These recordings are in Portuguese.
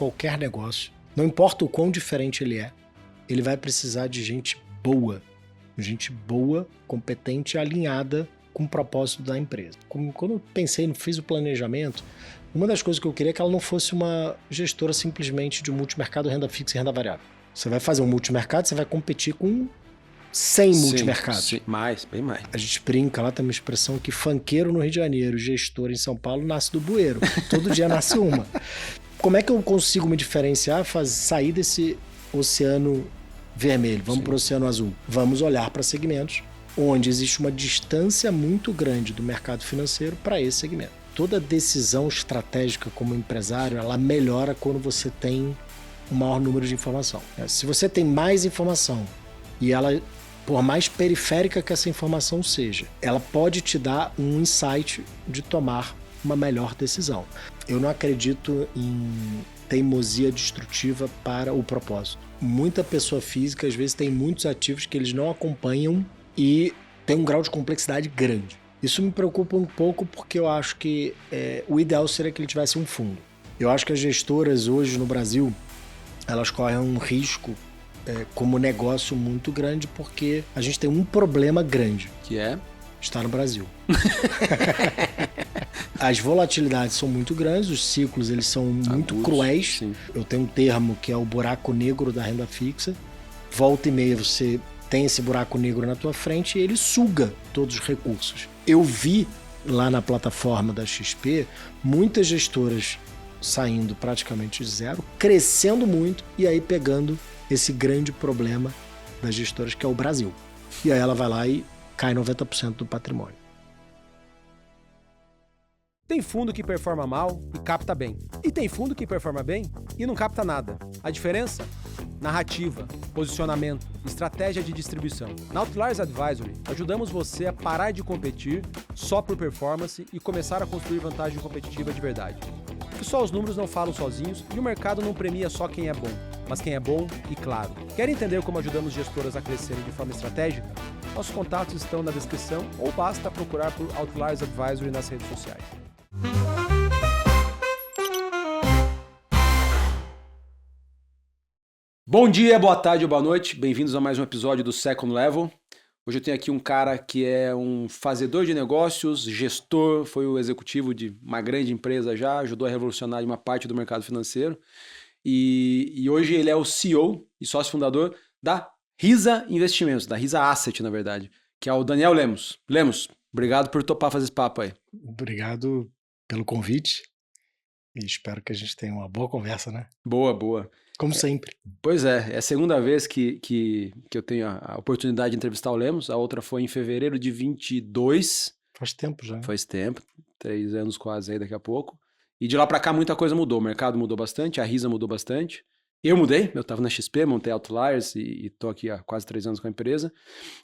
qualquer negócio, não importa o quão diferente ele vai precisar de gente boa, competente e alinhada com o propósito da empresa. Quando eu fiz o planejamento, uma das coisas que eu queria é que ela não fosse uma gestora simplesmente de multimercado, renda fixa e renda variável. Você vai fazer um multimercado, você vai competir com 100 multimercados. Sim, bem mais. A gente brinca lá, tem uma expressão que funkeiro no Rio de Janeiro, gestor em São Paulo, nasce do bueiro. Todo dia nasce uma. Como é que eu consigo me diferenciar, sair desse oceano vermelho? Vamos para o oceano azul. Vamos olhar para segmentos onde existe uma distância muito grande do mercado financeiro para esse segmento. Toda decisão estratégica como empresário, ela melhora quando você tem um maior número de informação. Se você tem mais informação e ela, por mais periférica que essa informação seja, ela pode te dar um insight de tomar uma melhor decisão. Eu não acredito em teimosia destrutiva para o propósito. Muita pessoa física, às vezes, tem muitos ativos que eles não acompanham e tem um grau de complexidade grande. Isso me preocupa um pouco porque eu acho que o ideal seria que ele tivesse um fundo. Eu acho que as gestoras hoje no Brasil, elas correm um risco como negócio muito grande porque a gente tem um problema grande. Que é? Está no Brasil. As volatilidades são muito grandes, os ciclos eles são muito cruéis. Sim. Eu tenho um termo que é o buraco negro da renda fixa. Volta e meia você tem esse buraco negro na tua frente e ele suga todos os recursos. Eu vi lá na plataforma da XP muitas gestoras saindo praticamente de zero, crescendo muito e aí pegando esse grande problema das gestoras que é o Brasil. E aí ela vai lá e cai 90% do patrimônio. Tem fundo que performa mal e capta bem. E tem fundo que performa bem e não capta nada. A diferença? Narrativa, posicionamento, estratégia de distribuição. Na Outliers Advisory, ajudamos você a parar de competir só por performance e começar a construir vantagem competitiva de verdade. Porque só os números não falam sozinhos e o mercado não premia só quem é bom, mas quem é bom e claro. Quer entender como ajudamos gestoras a crescerem de forma estratégica? Nossos contatos estão na descrição ou basta procurar por Outliers Advisory nas redes sociais. Bom dia, boa tarde ou boa noite, bem-vindos a mais um episódio do Second Level. Hoje eu tenho aqui um cara que é um fazedor de negócios, gestor, foi o executivo de uma grande empresa já, ajudou a revolucionar uma parte do mercado financeiro e hoje ele é o CEO e sócio fundador da Risa Investimentos, da Risa Asset, na verdade, que é o Daniel Lemos. Lemos, obrigado por topar fazer esse papo aí. Obrigado pelo convite e espero que a gente tenha uma boa conversa, né? Boa. Como sempre. Pois é a segunda vez que eu tenho a oportunidade de entrevistar o Lemos, a outra foi em fevereiro de 22. Faz tempo já. Faz tempo, 3 anos quase aí daqui a pouco. E de lá pra cá muita coisa mudou, o mercado mudou bastante, a Risa mudou bastante. Eu mudei, eu tava na XP, montei Outliers e tô aqui há quase 3 anos com a empresa.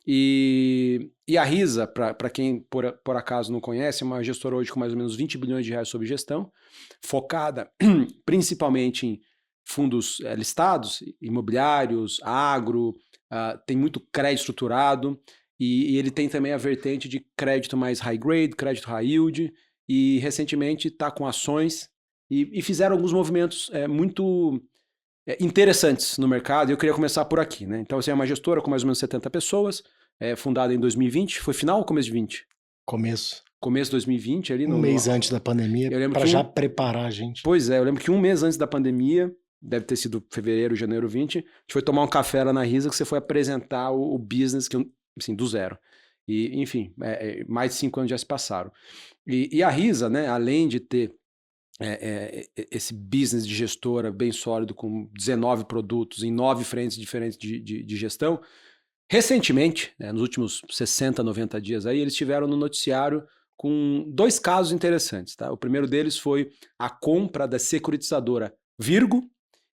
E a Risa, para quem por acaso não conhece, é uma gestora hoje com mais ou menos 20 bilhões de reais sob gestão, focada principalmente em fundos listados, imobiliários, agro, tem muito crédito estruturado e ele tem também a vertente de crédito mais high grade, crédito high yield e recentemente está com ações e fizeram alguns movimentos muito interessantes no mercado e eu queria começar por aqui, né? Então, assim, é uma gestora com mais ou menos 70 pessoas, fundada em 2020, foi final ou começo de 20? Começo de 2020 ali. Um mês antes da pandemia, para já preparar a gente. Pois é, eu lembro que um mês antes da pandemia, deve ter sido fevereiro, janeiro 20, a gente foi tomar um café lá na Risa que você foi apresentar o business assim, do zero. E, enfim, mais de 5 anos já se passaram. E a Risa, né, além de ter esse business de gestora bem sólido com 19 produtos em 9 frentes diferentes de gestão, recentemente, né, nos últimos 60, 90 dias aí, eles estiveram no noticiário com 2 casos interessantes. Tá? O primeiro deles foi a compra da securitizadora Virgo,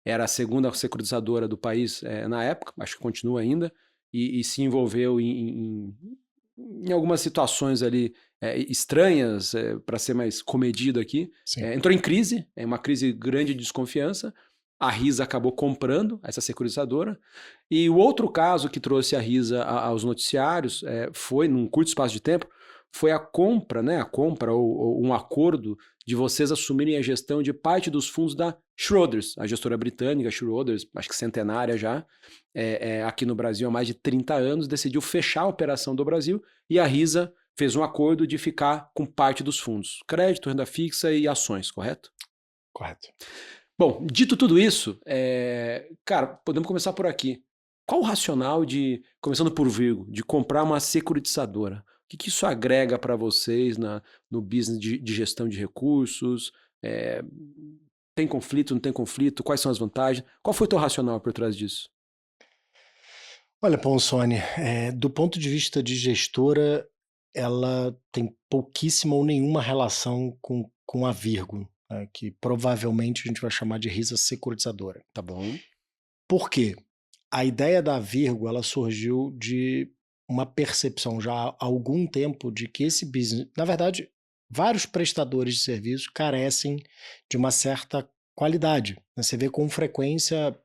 era a segunda securitizadora do país na época, acho que continua ainda, e se envolveu em algumas situações ali estranhas, para ser mais comedido aqui. Entrou em crise, uma crise grande de desconfiança, a Risa acabou comprando essa securitizadora, e o outro caso que trouxe a Risa aos noticiários foi, num curto espaço de tempo, foi a compra, né? A compra ou um acordo de vocês assumirem a gestão de parte dos fundos da Schroders, a gestora britânica Schroders, acho que centenária já, aqui no Brasil há mais de 30 anos, decidiu fechar a operação do Brasil e a Risa fez um acordo de ficar com parte dos fundos. Crédito, renda fixa e ações, correto? Correto. Bom, dito tudo isso, cara, podemos começar por aqui. Qual o racional de, começando por Virgo, de comprar uma securitizadora? O que isso agrega para vocês no business de gestão de recursos? Tem conflito, não tem conflito? Quais são as vantagens? Qual foi o teu racional por trás disso? Olha, Ponsoni, do ponto de vista de gestora, ela tem pouquíssima ou nenhuma relação com a Virgo, né, que provavelmente a gente vai chamar de Risa securitizadora. Tá bom. Por quê? A ideia da Virgo, ela surgiu de uma percepção já há algum tempo de que esse business, na verdade, vários prestadores de serviço carecem de uma certa qualidade, né? Você vê com frequência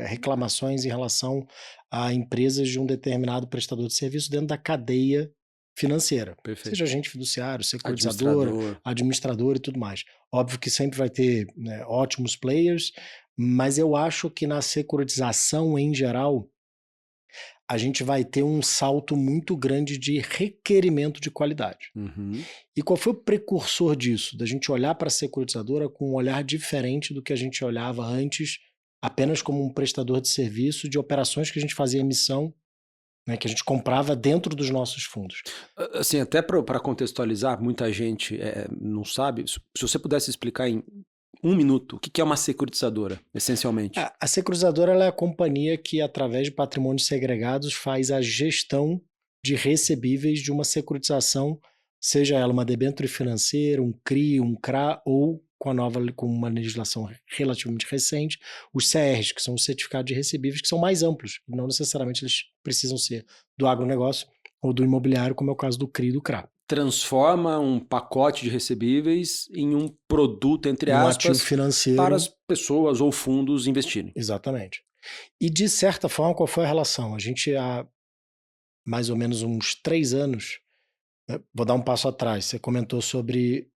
reclamações em relação a empresas de um determinado prestador de serviço dentro da cadeia financeira. Perfeito. Seja agente fiduciário, securitizadora, administrador e tudo mais. Óbvio que sempre vai ter, né, ótimos players, mas eu acho que na securitização em geral a gente vai ter um salto muito grande de requerimento de qualidade. Uhum. E qual foi o precursor disso? Da gente olhar para a securitizadora com um olhar diferente do que a gente olhava antes, apenas como um prestador de serviço de operações que a gente fazia emissão, né, que a gente comprava dentro dos nossos fundos. Assim, até para contextualizar, muita gente não sabe. Se você pudesse explicar em 1 minuto, o que é uma securitizadora, essencialmente? A securitizadora ela é a companhia que, através de patrimônios segregados, faz a gestão de recebíveis de uma securitização, seja ela uma debênture financeira, um CRI, um CRA, ou com uma legislação relativamente recente, os CRs, que são os certificados de recebíveis, que são mais amplos. Não necessariamente eles precisam ser do agronegócio ou do imobiliário, como é o caso do CRI e do CRA. Transforma um pacote de recebíveis em um produto, entre aspas, ativo financeiro para as pessoas ou fundos investirem. Exatamente. E, de certa forma, qual foi a relação? A gente, há mais ou menos uns 3 anos, né, vou dar um passo atrás, você comentou sobre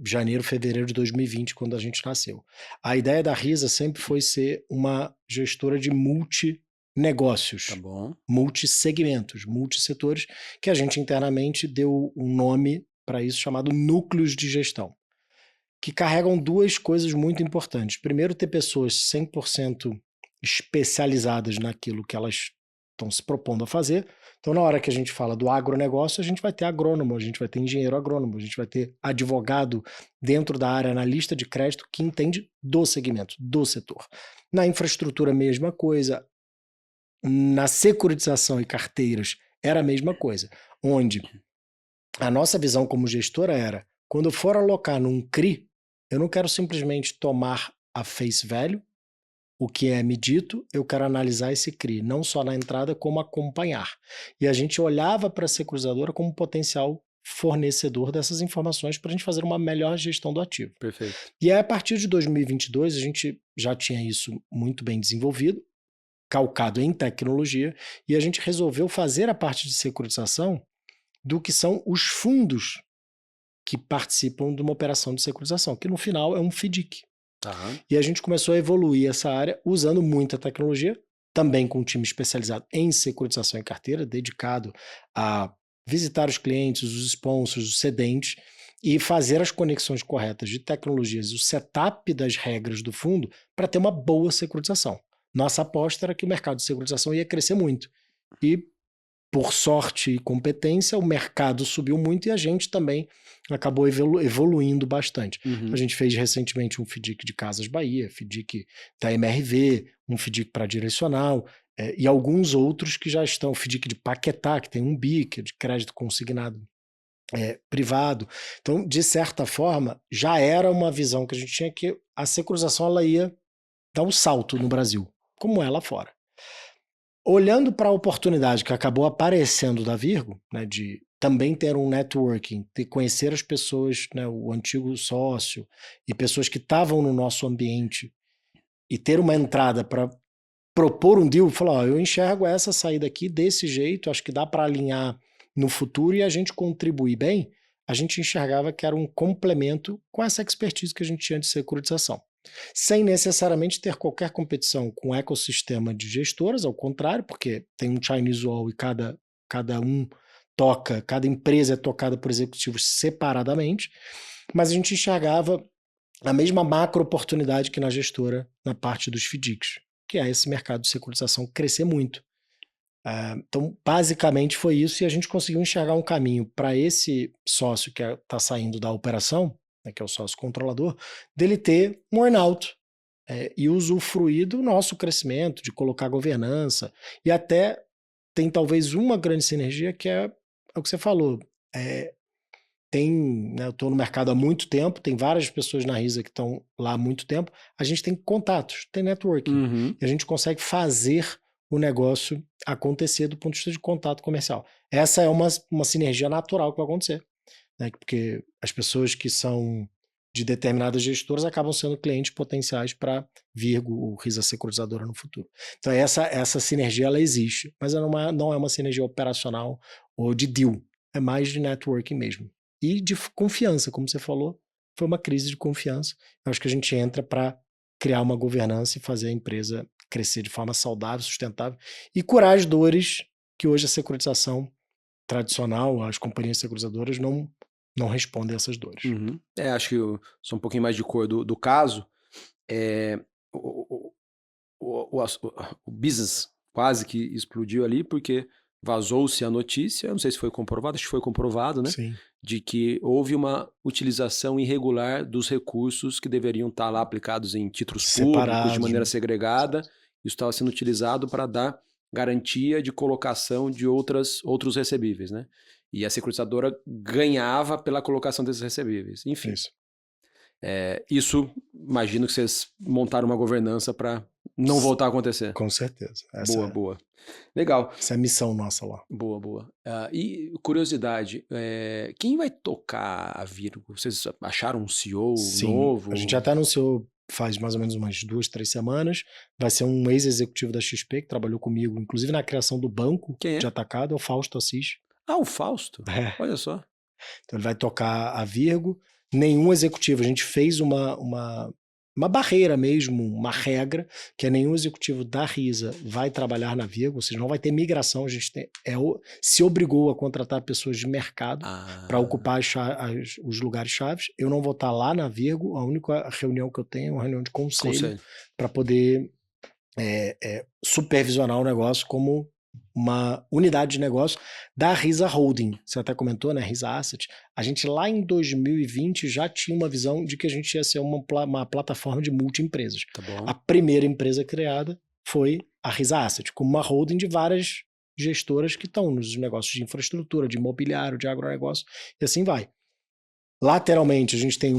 janeiro, fevereiro de 2020, quando a gente nasceu. A ideia da Risa sempre foi ser uma gestora de multinegócios, Tá bom. multissegmentos, multissetores, que a gente internamente deu um nome para isso chamado núcleos de gestão, que carregam 2 coisas muito importantes. Primeiro, ter pessoas 100% especializadas naquilo que elas estão se propondo a fazer. Então, na hora que a gente fala do agronegócio, a gente vai ter agrônomo, a gente vai ter engenheiro agrônomo, a gente vai ter advogado dentro da área, analista de crédito, que entende do segmento, do setor. Na infraestrutura, mesma coisa. Na securitização e carteiras, era a mesma coisa. Onde a nossa visão como gestora era, quando eu for alocar num CRI, eu não quero simplesmente tomar a face value, o que é me dito, eu quero analisar esse CRI, não só na entrada, como acompanhar. E a gente olhava para a securitizadora como potencial fornecedor dessas informações para a gente fazer uma melhor gestão do ativo. Perfeito. E aí, a partir de 2022, a gente já tinha isso muito bem desenvolvido, calcado em tecnologia, e a gente resolveu fazer a parte de securitização do que são os fundos que participam de uma operação de securitização, que no final é um FDIC. Tá. E a gente começou a evoluir essa área usando muita tecnologia, também com um time especializado em securitização e carteira, dedicado a visitar os clientes, os sponsors, os cedentes e fazer as conexões corretas de tecnologias e o setup das regras do fundo para ter uma boa securitização. Nossa aposta era que o mercado de securitização ia crescer muito. E, por sorte e competência, o mercado subiu muito e a gente também acabou evoluindo bastante. Uhum. A gente fez recentemente um FDIC de Casas Bahia, FDIC da MRV, um FDIC para direcional, e alguns outros que já estão, o FDIC de Paquetá, que tem um BIC, de crédito consignado privado. Então, de certa forma, já era uma visão que a gente tinha que a securitização ela ia dar um salto no Brasil, como é lá fora. Olhando para a oportunidade que acabou aparecendo da Virgo, né, de também ter um networking, de conhecer as pessoas, né, o antigo sócio e pessoas que estavam no nosso ambiente e ter uma entrada para propor um deal, falar, eu enxergo essa saída aqui desse jeito, acho que dá para alinhar no futuro e a gente contribuir bem, a gente enxergava que era um complemento com essa expertise que a gente tinha de securitização. Sem necessariamente ter qualquer competição com o ecossistema de gestoras, ao contrário, porque tem um Chinese Wall e cada empresa é tocada por executivos separadamente, mas a gente enxergava a mesma macro oportunidade que na gestora, na parte dos FDICs, que é esse mercado de securitização crescer muito. Então, basicamente foi isso, e a gente conseguiu enxergar um caminho para esse sócio que está saindo da operação, né, que é o sócio controlador, dele ter um earn-out e usufruir do nosso crescimento, de colocar governança, e até tem talvez uma grande sinergia que é o que você falou. Eu estou no mercado há muito tempo, tem várias pessoas na Risa que estão lá há muito tempo, a gente tem contatos, tem networking, e a gente consegue fazer o negócio acontecer do ponto de vista de contato comercial. Essa é uma sinergia natural que vai acontecer, né? Porque as pessoas que são de determinadas gestoras acabam sendo clientes potenciais para Virgo ou Risa Securitizadora no futuro. Então essa sinergia ela existe, mas ela não é uma sinergia operacional ou de deal, é mais de networking mesmo. E de confiança, como você falou, foi uma crise de confiança. Eu acho que a gente entra para criar uma governança e fazer a empresa crescer de forma saudável, sustentável e curar as dores que hoje a securitização tradicional, as companhias securitizadoras não respondem a essas dores. Acho que eu sou um pouquinho mais de cor do caso. O business quase que explodiu ali porque vazou-se a notícia, não sei se foi comprovado, acho que foi comprovado, né? Sim. De que houve uma utilização irregular dos recursos que deveriam estar lá aplicados em títulos públicos de maneira segregada. Isso estava sendo utilizado para dar garantia de colocação de outros recebíveis, né? E a securitizadora ganhava pela colocação desses recebíveis. Enfim, isso imagino que vocês montaram uma governança para não voltar a acontecer. Com certeza. Boa. Legal. Essa é a missão nossa lá. Boa. E curiosidade, quem vai tocar a Virgo? Vocês acharam um CEO novo? A gente até anunciou faz mais ou menos umas 2-3 semanas. Vai ser um ex-executivo da XP que trabalhou comigo, inclusive na criação do banco de atacado, é o Fausto Assis. Ah, o Fausto? Olha só. Então ele vai tocar a Virgo. Nenhum executivo, a gente fez uma barreira mesmo, uma regra, que é nenhum executivo da Risa vai trabalhar na Virgo, ou seja, não vai ter migração, a gente se obrigou a contratar pessoas de mercado para ocupar os lugares chaves. Eu não vou estar lá na Virgo, a única reunião que eu tenho é uma reunião de conselho. Para poder supervisionar o negócio como uma unidade de negócio da Risa Holding. Você até comentou, né? Risa Asset. A gente lá em 2020 já tinha uma visão de que a gente ia ser uma plataforma de multi-empresas. Tá bom. A primeira empresa criada foi a Risa Asset, como uma holding de várias gestoras que estão nos negócios de infraestrutura, de imobiliário, de agronegócio, e assim vai. Lateralmente, a gente tem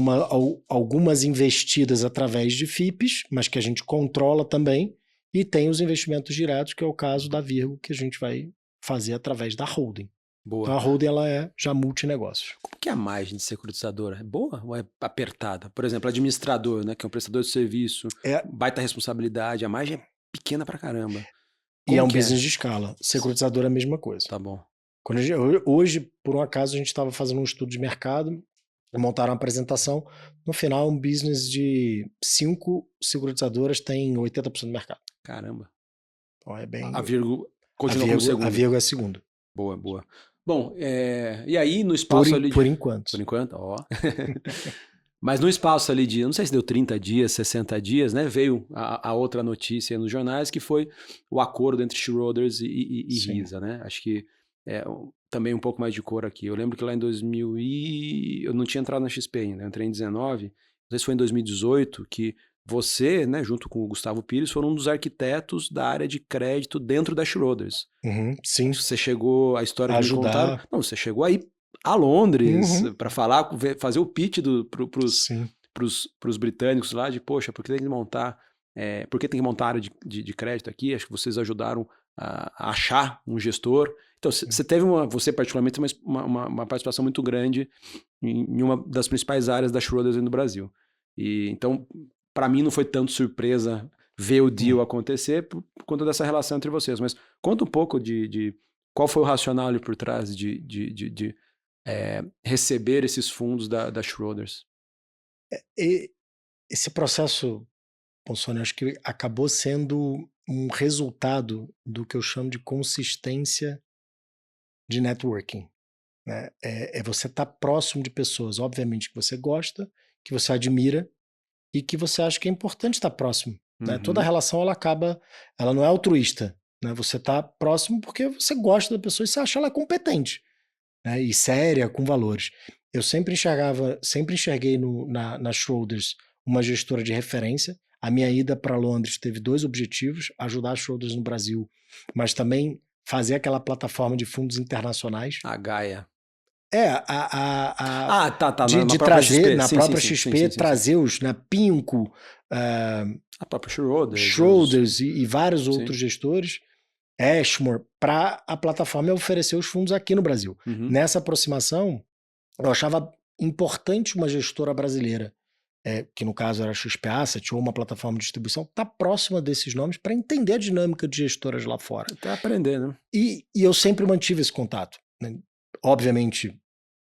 algumas investidas através de FIPs, mas que a gente controla também, e tem os investimentos diretos, que é o caso da Virgo, que a gente vai fazer através da holding. Boa. Então a holding ela é já multinegócios. Como que é a margem de securitizadora? É boa ou é apertada? Por exemplo, administrador, né, que é um prestador de serviço, baita responsabilidade, a margem é pequena pra caramba. E é um business de escala. Securitizador é a mesma coisa. Tá bom. Hoje, por um acaso, a gente estava fazendo um estudo de mercado, montaram uma apresentação. No final, um business de 5 securitizadoras tem 80% do mercado. Caramba. Então é bem... A Virgo continua como segunda. A Virgo é a segunda. Boa. Bom, e aí no espaço ali... Por enquanto. Por enquanto, ó. Mas no espaço ali de, não sei se deu 30 dias, 60 dias, né? Veio a outra notícia nos jornais, que foi o acordo entre Schroders e Risa, né? Acho que também um pouco mais de cor aqui. Eu lembro que lá em 2000 eu não tinha entrado na XP ainda, eu entrei em 19, não sei se foi em 2018, que você, né, junto com o Gustavo Pires, foram um dos arquitetos da área de crédito dentro da Schroders. Sim. Você chegou, a história que me contaram... Não, você chegou aí a Londres para falar, fazer o pitch pros britânicos lá de, poxa, por que tem que montar a área de crédito aqui? Acho que vocês ajudaram a achar um gestor. Então, você teve você particularmente uma participação muito grande em uma das principais áreas da Schroders no Brasil. E então, para mim não foi tanto surpresa ver o deal acontecer por conta dessa relação entre vocês. Mas conta um pouco de qual foi o racional ali por trás de receber esses fundos da Schroders? E esse processo, Ponsoni, acho que acabou sendo um resultado do que eu chamo de consistência de networking, né? É você estar próximo de pessoas, obviamente, que você gosta, que você admira e que você acha que é importante estar próximo, né? Toda relação, ela não é altruísta, né? Você está próximo porque você gosta da pessoa e você acha ela competente, né? E séria, com valores. Eu sempre enxerguei na Schroders uma gestora de referência. A minha ida para Londres teve 2 objetivos: ajudar a Schroders no Brasil, mas também fazer aquela plataforma de fundos internacionais. A Gaia. Tá. Na própria trazer, XP. na Sim, própria sim, XP, sim. trazer os, né, Pinco, A própria Schroders. Schroders e vários outros gestores, Ashmore, para a plataforma oferecer os fundos aqui no Brasil. Nessa aproximação, eu achava importante uma gestora brasileira, que no caso era a XP Asset ou uma plataforma de distribuição, estar próxima desses nomes para entender a dinâmica de gestoras lá fora. Até aprender, né? E eu sempre mantive esse contato, né? Obviamente,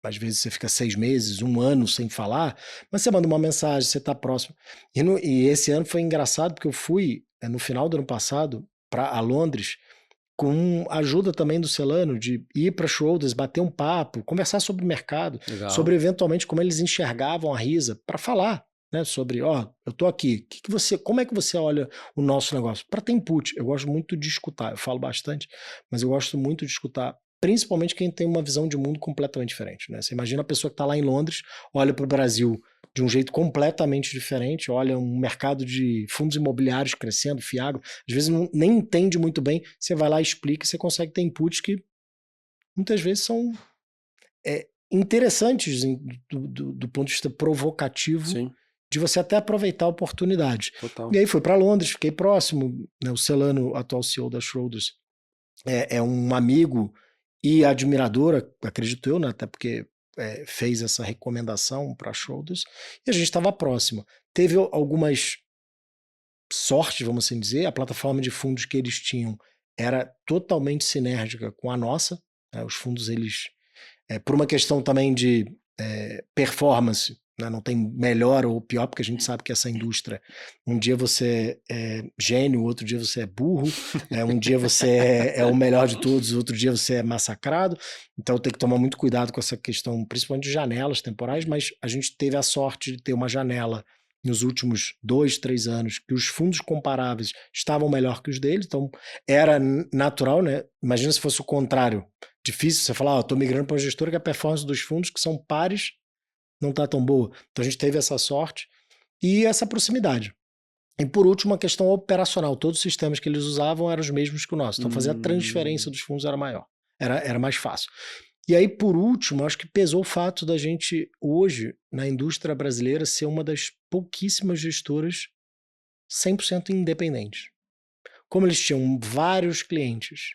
às vezes você fica 6 meses, 1 ano sem falar, mas você manda uma mensagem, você está próximo. E esse ano foi engraçado porque eu fui, no final do ano passado, a Londres, com a ajuda também do Celano, de ir para Schroders, bater um papo, conversar sobre o mercado, sobre eventualmente como eles enxergavam a Risa, para falar, né, sobre, eu tô aqui, como é que você olha o nosso negócio? Para ter input. Eu gosto muito de escutar, eu falo bastante, mas eu gosto muito de escutar, principalmente quem tem uma visão de mundo completamente diferente, né? Você imagina a pessoa que está lá em Londres, olha para o Brasil de um jeito completamente diferente, olha um mercado de fundos imobiliários crescendo, Fiagro, às vezes nem entende muito bem, você vai lá e explica, você consegue ter inputs que muitas vezes são interessantes do ponto de vista provocativo. Sim. De você até aproveitar a oportunidade. Total. E aí fui para Londres, fiquei próximo, né? O Celano, atual CEO da Schroders, é um amigo e admirador, acredito eu, né? Até porque fez essa recomendação para a Schroders, e a gente estava próximo. Teve algumas sortes, vamos assim dizer, a plataforma de fundos que eles tinham era totalmente sinérgica com a nossa, né? Os fundos, eles, por uma questão também de performance, né? Não tem melhor ou pior, porque a gente sabe que essa indústria, um dia você é gênio, outro dia você é burro, um dia você é o melhor de todos, outro dia você é massacrado, então tem que tomar muito cuidado com essa questão, principalmente de janelas temporais, mas a gente teve a sorte de ter uma janela nos últimos 2, 3 anos, que os fundos comparáveis estavam melhor que os deles, então era natural, né? Imagina se fosse o contrário, difícil você falar, estou migrando para uma gestora que a performance dos fundos que são pares não está tão boa. Então a gente teve essa sorte e essa proximidade. E por último, a questão operacional. Todos os sistemas que eles usavam eram os mesmos que o nosso. Então fazer a transferência dos fundos era maior. Era mais fácil. E aí, por último, acho que pesou o fato da gente, hoje, na indústria brasileira, ser uma das pouquíssimas gestoras 100% independentes. Como eles tinham vários clientes,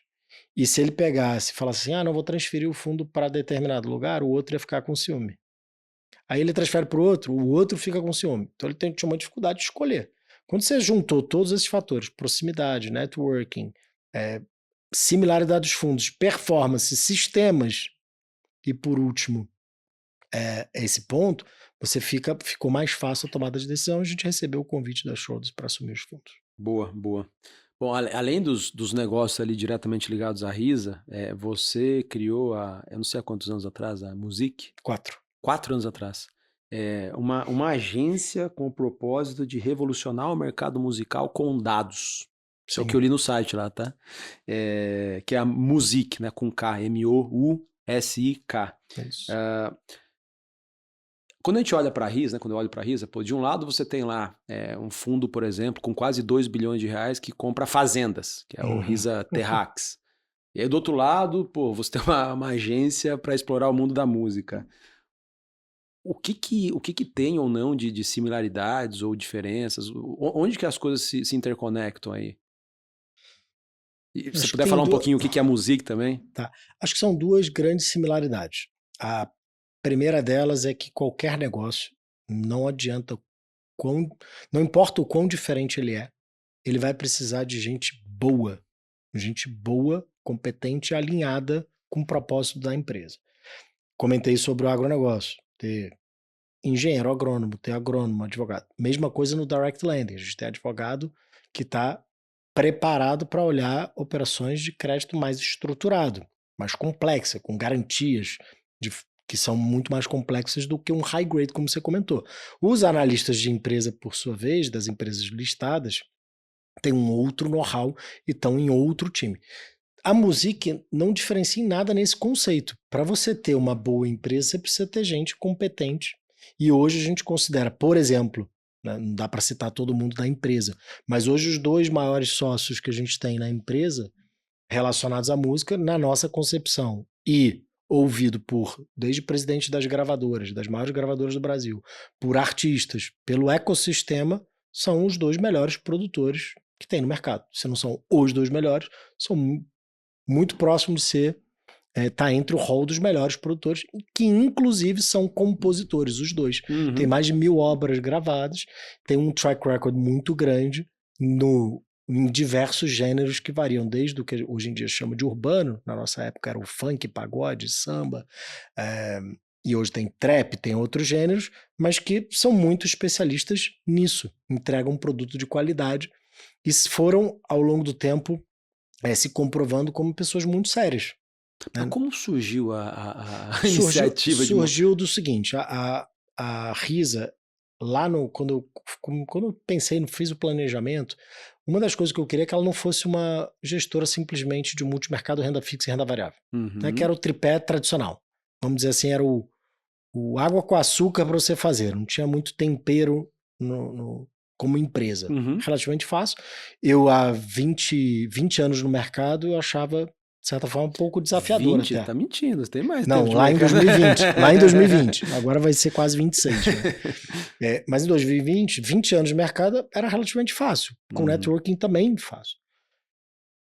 e se ele pegasse e falasse assim, não vou transferir o fundo para determinado lugar, o outro ia ficar com ciúme. Aí ele transfere para o outro fica com ciúme. Então ele tinha uma dificuldade de escolher. Quando você juntou todos esses fatores, proximidade, networking, similaridade dos fundos, performance, sistemas, e por último, esse ponto, ficou mais fácil a tomada de decisão. A gente recebeu o convite da Schroders para assumir os fundos. Boa. Bom, além dos negócios ali diretamente ligados à Risa, você criou, eu não sei há quantos anos atrás, a Music? 4 anos atrás. Uma agência com o propósito de revolucionar o mercado musical com dados. Isso é o que eu li no site lá, tá? Que é a Music, né? Com K, M-O-U-S-I-K. Isso. Quando a gente olha para a Risa, né? Quando eu olho para a Risa, de um lado você tem lá um fundo, por exemplo, com quase 2 bilhões de reais que compra fazendas, que é o Risa Terrax. E aí do outro lado, você tem uma agência para explorar o mundo da música. O que tem ou não de similaridades ou diferenças? Onde que as coisas se interconectam aí? E se você puder falar um pouquinho o que é a Music também? Tá. Acho que são 2 grandes similaridades. A primeira delas é que qualquer negócio, não adianta, não importa o quão diferente ele vai precisar de gente boa, competente e alinhada com o propósito da empresa. comentei sobre o agronegócio, ter engenheiro agrônomo, ter agrônomo, advogado. Mesma coisa no direct lending, a gente tem advogado que está preparado para olhar operações de crédito mais estruturado, mais complexa, com garantias que são muito mais complexas do que um high grade, como você comentou. Os analistas de empresa, por sua vez, das empresas listadas, têm um outro know-how e estão em outro time. A Music não diferencia em nada nesse conceito. Para você ter uma boa empresa, você precisa ter gente competente. E hoje a gente considera, por exemplo, né, não dá para citar todo mundo da empresa, mas hoje os 2 maiores sócios que a gente tem na empresa relacionados à música, na nossa concepção, e ouvido desde presidente das gravadoras, das maiores gravadoras do Brasil, por artistas, pelo ecossistema, são os 2 melhores produtores que tem no mercado. Se não são os 2 melhores, são muito próximos de ser, tá entre o hall dos melhores produtores, que inclusive são compositores, os 2. Uhum. Tem mais de 1000 obras gravadas, tem um track record muito grande em diversos gêneros que variam desde o que hoje em dia chama de urbano, na nossa época era o funk, pagode, samba, e hoje tem trap, tem outros gêneros, mas que são muito especialistas nisso, entregam um produto de qualidade e foram, ao longo do tempo, se comprovando como pessoas muito sérias. Mas como surgiu a iniciativa? Surgiu do seguinte, a Risa, lá quando eu pensei, fiz o planejamento, uma das coisas que eu queria é que ela não fosse uma gestora simplesmente de multimercado, renda fixa e renda variável, né, que era o tripé tradicional. Vamos dizer assim, era o água com açúcar para você fazer, não tinha muito tempero como empresa. Relativamente fácil. Eu, há 20 anos no mercado, eu achava, de certa forma, um pouco desafiador 20? até. Tá mentindo, tem mais Não, tempo lá em de mercado. 2020. Lá em 2020. Agora vai ser quase 26. Né? Mas em 2020, 20 anos de mercado era relativamente fácil. Com networking também fácil.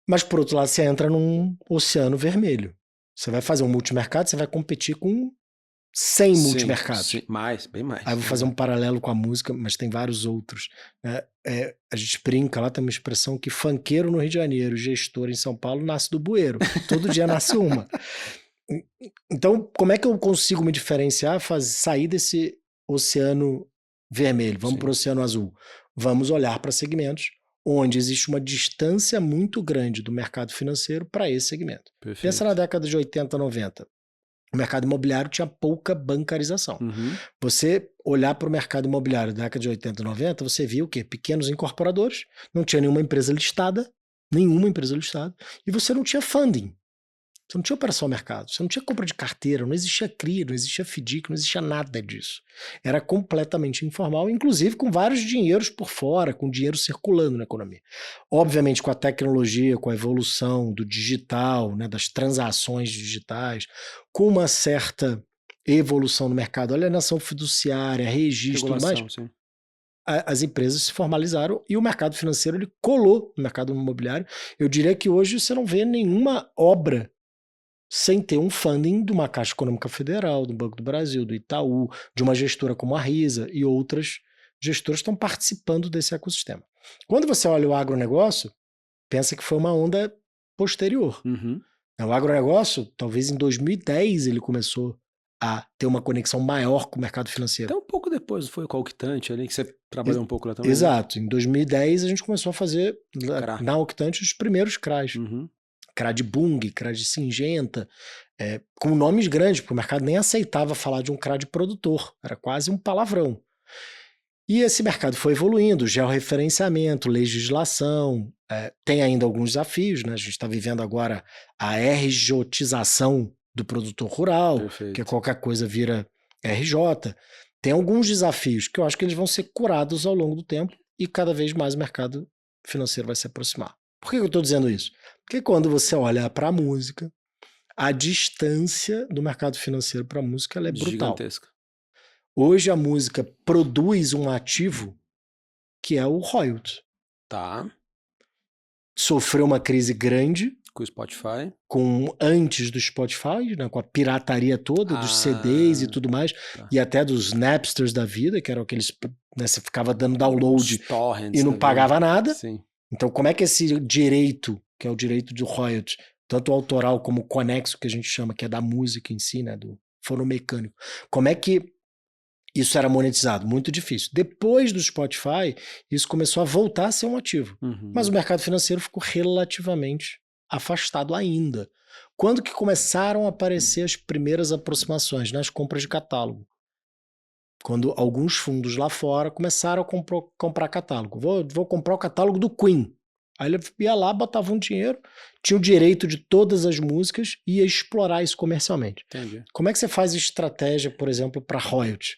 Mas, por outro lado, você entra num oceano vermelho. Você vai fazer um multimercado, você vai competir com 100 multimercados. Sim, bem mais. Aí eu vou fazer um paralelo com a música, mas tem vários outros. Né? A gente brinca, lá tem uma expressão que funkeiro no Rio de Janeiro, gestor em São Paulo, nasce do bueiro. Todo dia nasce uma. Então, como é que eu consigo me diferenciar, sair desse oceano vermelho? Vamos para o oceano azul. Vamos olhar para segmentos onde existe uma distância muito grande do mercado financeiro para esse segmento. Perfeito. Pensa na década de 80, 90. O mercado imobiliário tinha pouca bancarização. Você olhar para o mercado imobiliário da década de 80 e 90, você via o quê? Pequenos incorporadores, não tinha nenhuma empresa listada, e você não tinha funding. Você não tinha operação ao mercado, você não tinha compra de carteira, não existia CRI, não existia FDIC, não existia nada disso. Era completamente informal, inclusive com vários dinheiros por fora, com dinheiro circulando na economia. Obviamente, com a tecnologia, com a evolução do digital, né, das transações digitais, com uma certa evolução no mercado, alienação fiduciária, registro e tudo mais, sim. As empresas se formalizaram e o mercado financeiro ele colou no mercado imobiliário. Eu diria que hoje você não vê nenhuma obra sem ter um funding de uma Caixa Econômica Federal, do Banco do Brasil, do Itaú, de uma gestora como a Risa e outras gestoras estão participando desse ecossistema. Quando você olha o agronegócio, pensa que foi uma onda posterior. O agronegócio, talvez em 2010 ele começou a ter uma conexão maior com o mercado financeiro. Então, um pouco depois foi com a Octante ali, que você trabalhou um pouco lá também. Exato. Né? Em 2010 a gente começou a fazer na Octante os primeiros CRAs. CRA de Bung, CRA de Singenta, com nomes grandes, porque o mercado nem aceitava falar de um CRA de produtor, era quase um palavrão. E esse mercado foi evoluindo, georreferenciamento, legislação, tem ainda alguns desafios, né? A gente está vivendo agora a RJotização do produtor rural, Perfeito. que qualquer coisa vira RJ. Tem alguns desafios que eu acho que eles vão ser curados ao longo do tempo e cada vez mais o mercado financeiro vai se aproximar. Por que eu estou dizendo isso? Porque quando você olha para a música, a distância do mercado financeiro para a música ela é brutal. Gigantesca. Hoje a música produz um ativo que é o royalty. Tá. Sofreu uma crise grande com o Spotify. Antes do Spotify, né, com a pirataria toda, dos CDs e tudo mais, e até dos Napsters da vida, que eram aqueles, né, você ficava dando download e não pagava nada. Sim. Então, como é que esse direito, que é o direito do royalty, tanto autoral como conexo, que a gente chama, que é da música em si, né, do fonomecânico. Como é que isso era monetizado? Muito difícil. Depois do Spotify, isso começou a voltar a ser um ativo. Mas o mercado financeiro ficou relativamente afastado ainda. Quando que começaram a aparecer as primeiras aproximações? Nas compras de catálogo. Quando alguns fundos lá fora começaram a comprar catálogo. Vou comprar o catálogo do Queen. Aí ele ia lá, botava um dinheiro, tinha o direito de todas as músicas e ia explorar isso comercialmente. Entendi. Como é que você faz estratégia, por exemplo, para royalty?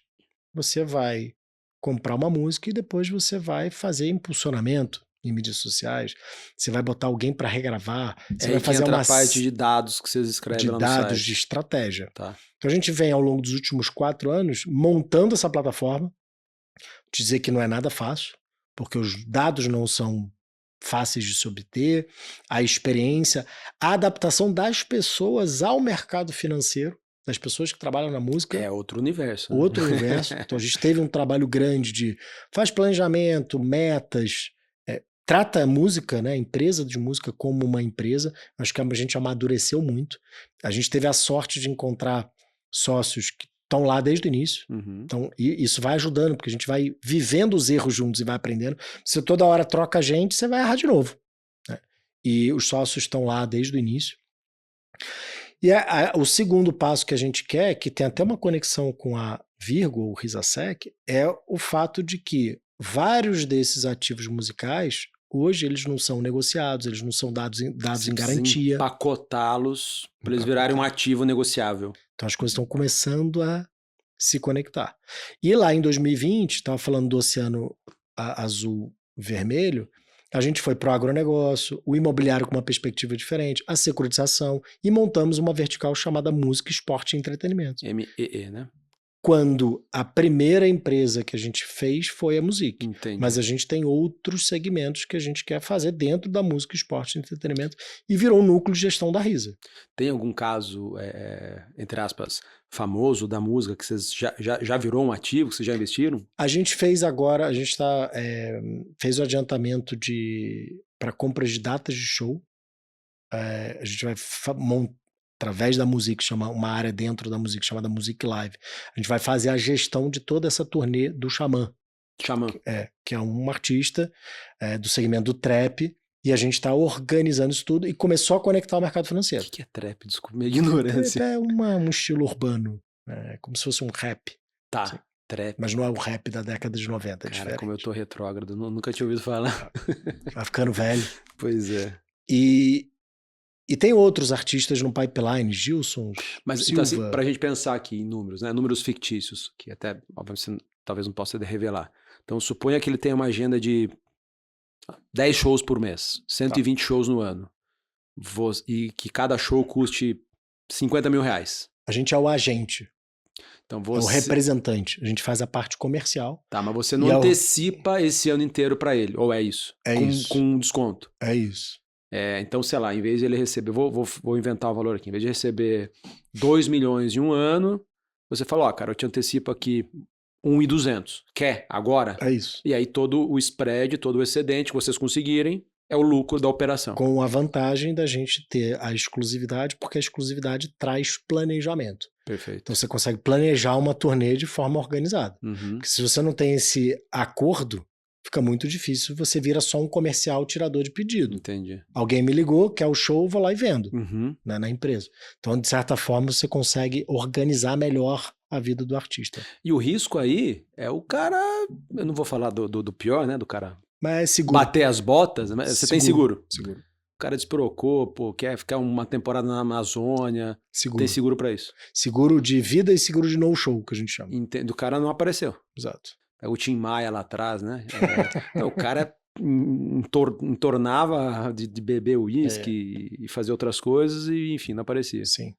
Você vai comprar uma música e depois você vai fazer impulsionamento em mídias sociais. Você vai botar alguém para regravar. Você vai fazer uma a parte de dados que vocês escrevem lá no site. De dados, de estratégia. Tá. Então a gente vem ao longo dos últimos 4 anos montando essa plataforma. Te dizer que não é nada fácil, porque os dados não são fáceis de se obter, a experiência, a adaptação das pessoas ao mercado financeiro, das pessoas que trabalham na música. É outro universo. Né? Outro universo. Então a gente teve um trabalho grande de faz planejamento, metas, trata a música, né, a empresa de música como uma empresa. Acho que a gente amadureceu muito. A gente teve a sorte de encontrar sócios que estão lá desde o início. Então, isso vai ajudando, porque a gente vai vivendo os erros juntos e vai aprendendo. Se toda hora troca a gente, você vai errar de novo. Né? E os sócios estão lá desde o início. E o segundo passo que a gente quer, que tem até uma conexão com a Virgo, ou Risasec, é o fato de que vários desses ativos musicais, hoje eles não são negociados, eles não são dados em garantia. Empacotá-los para eles virarem um ativo negociável. Então as coisas estão começando a se conectar. E lá em 2020, estava falando do Oceano Azul Vermelho, a gente foi para o agronegócio, o imobiliário com uma perspectiva diferente, a securitização, e montamos uma vertical chamada Música, Esporte e Entretenimento. MEE, né? Quando a primeira empresa que a gente fez foi a Music. Entendi. Mas a gente tem outros segmentos que a gente quer fazer dentro da música, esporte e entretenimento e virou um núcleo de gestão da Risa. Tem algum caso, entre aspas, famoso da música que vocês já virou um ativo, que vocês já investiram? A gente fez agora, a gente fez o adiantamento para compras de datas de show. A gente vai através da Music, chama uma área dentro da Music chamada Music Live. A gente vai fazer a gestão de toda essa turnê do Xamã. Xamã. Que é um artista do segmento do trap, e a gente está organizando isso tudo e começou a conectar o mercado financeiro. O que é trap? Desculpa minha ignorância. É um estilo urbano, como se fosse um rap. Tá, assim. Trap. Mas não é o rap da década de 90, Cara, diferente. como eu tô retrógrado, nunca tinha ouvido falar. Vai ficando velho. Pois é. E tem outros artistas no pipeline, Gilson, Mas Silva. então, assim, pra gente pensar aqui em números, né? Números fictícios, que até, obviamente, talvez não possa revelar. Então, suponha que ele tenha uma agenda de 10 shows por mês, 120 shows no ano, e que cada show custe 50 mil reais. A gente é o agente. Então, É o representante. A gente faz a parte comercial. Tá, mas você não antecipa esse ano inteiro pra ele, ou é isso? Isso. Com um desconto. É isso. Então, sei lá, em vez de ele receber, vou inventar o valor aqui, em vez de receber 2 milhões em um ano, você fala, cara, eu te antecipo aqui 1.200. Quer agora? É isso. E aí todo o spread, todo o excedente que vocês conseguirem é o lucro da operação. Com a vantagem da gente ter a exclusividade, porque a exclusividade traz planejamento. Perfeito. Então você consegue planejar uma turnê de forma organizada. Porque se você não tem esse acordo, fica muito difícil, você vira só um comercial tirador de pedido. Entendi. Alguém me ligou, quer o show, vou lá e vendo, né, na empresa. Então, de certa forma, você consegue organizar melhor a vida do artista. E o risco aí é o cara, eu não vou falar do pior, né, do cara mas é seguro. Bater as botas, mas você tem seguro? Seguro. O cara desprocou, quer ficar uma temporada na Amazônia, tem seguro pra isso? Seguro de vida e seguro de no-show, que a gente chama. O cara não apareceu. Exato. O Tim Maia lá atrás, né? O cara entornava de beber uísque e fazer outras coisas e, enfim, não aparecia. Sim.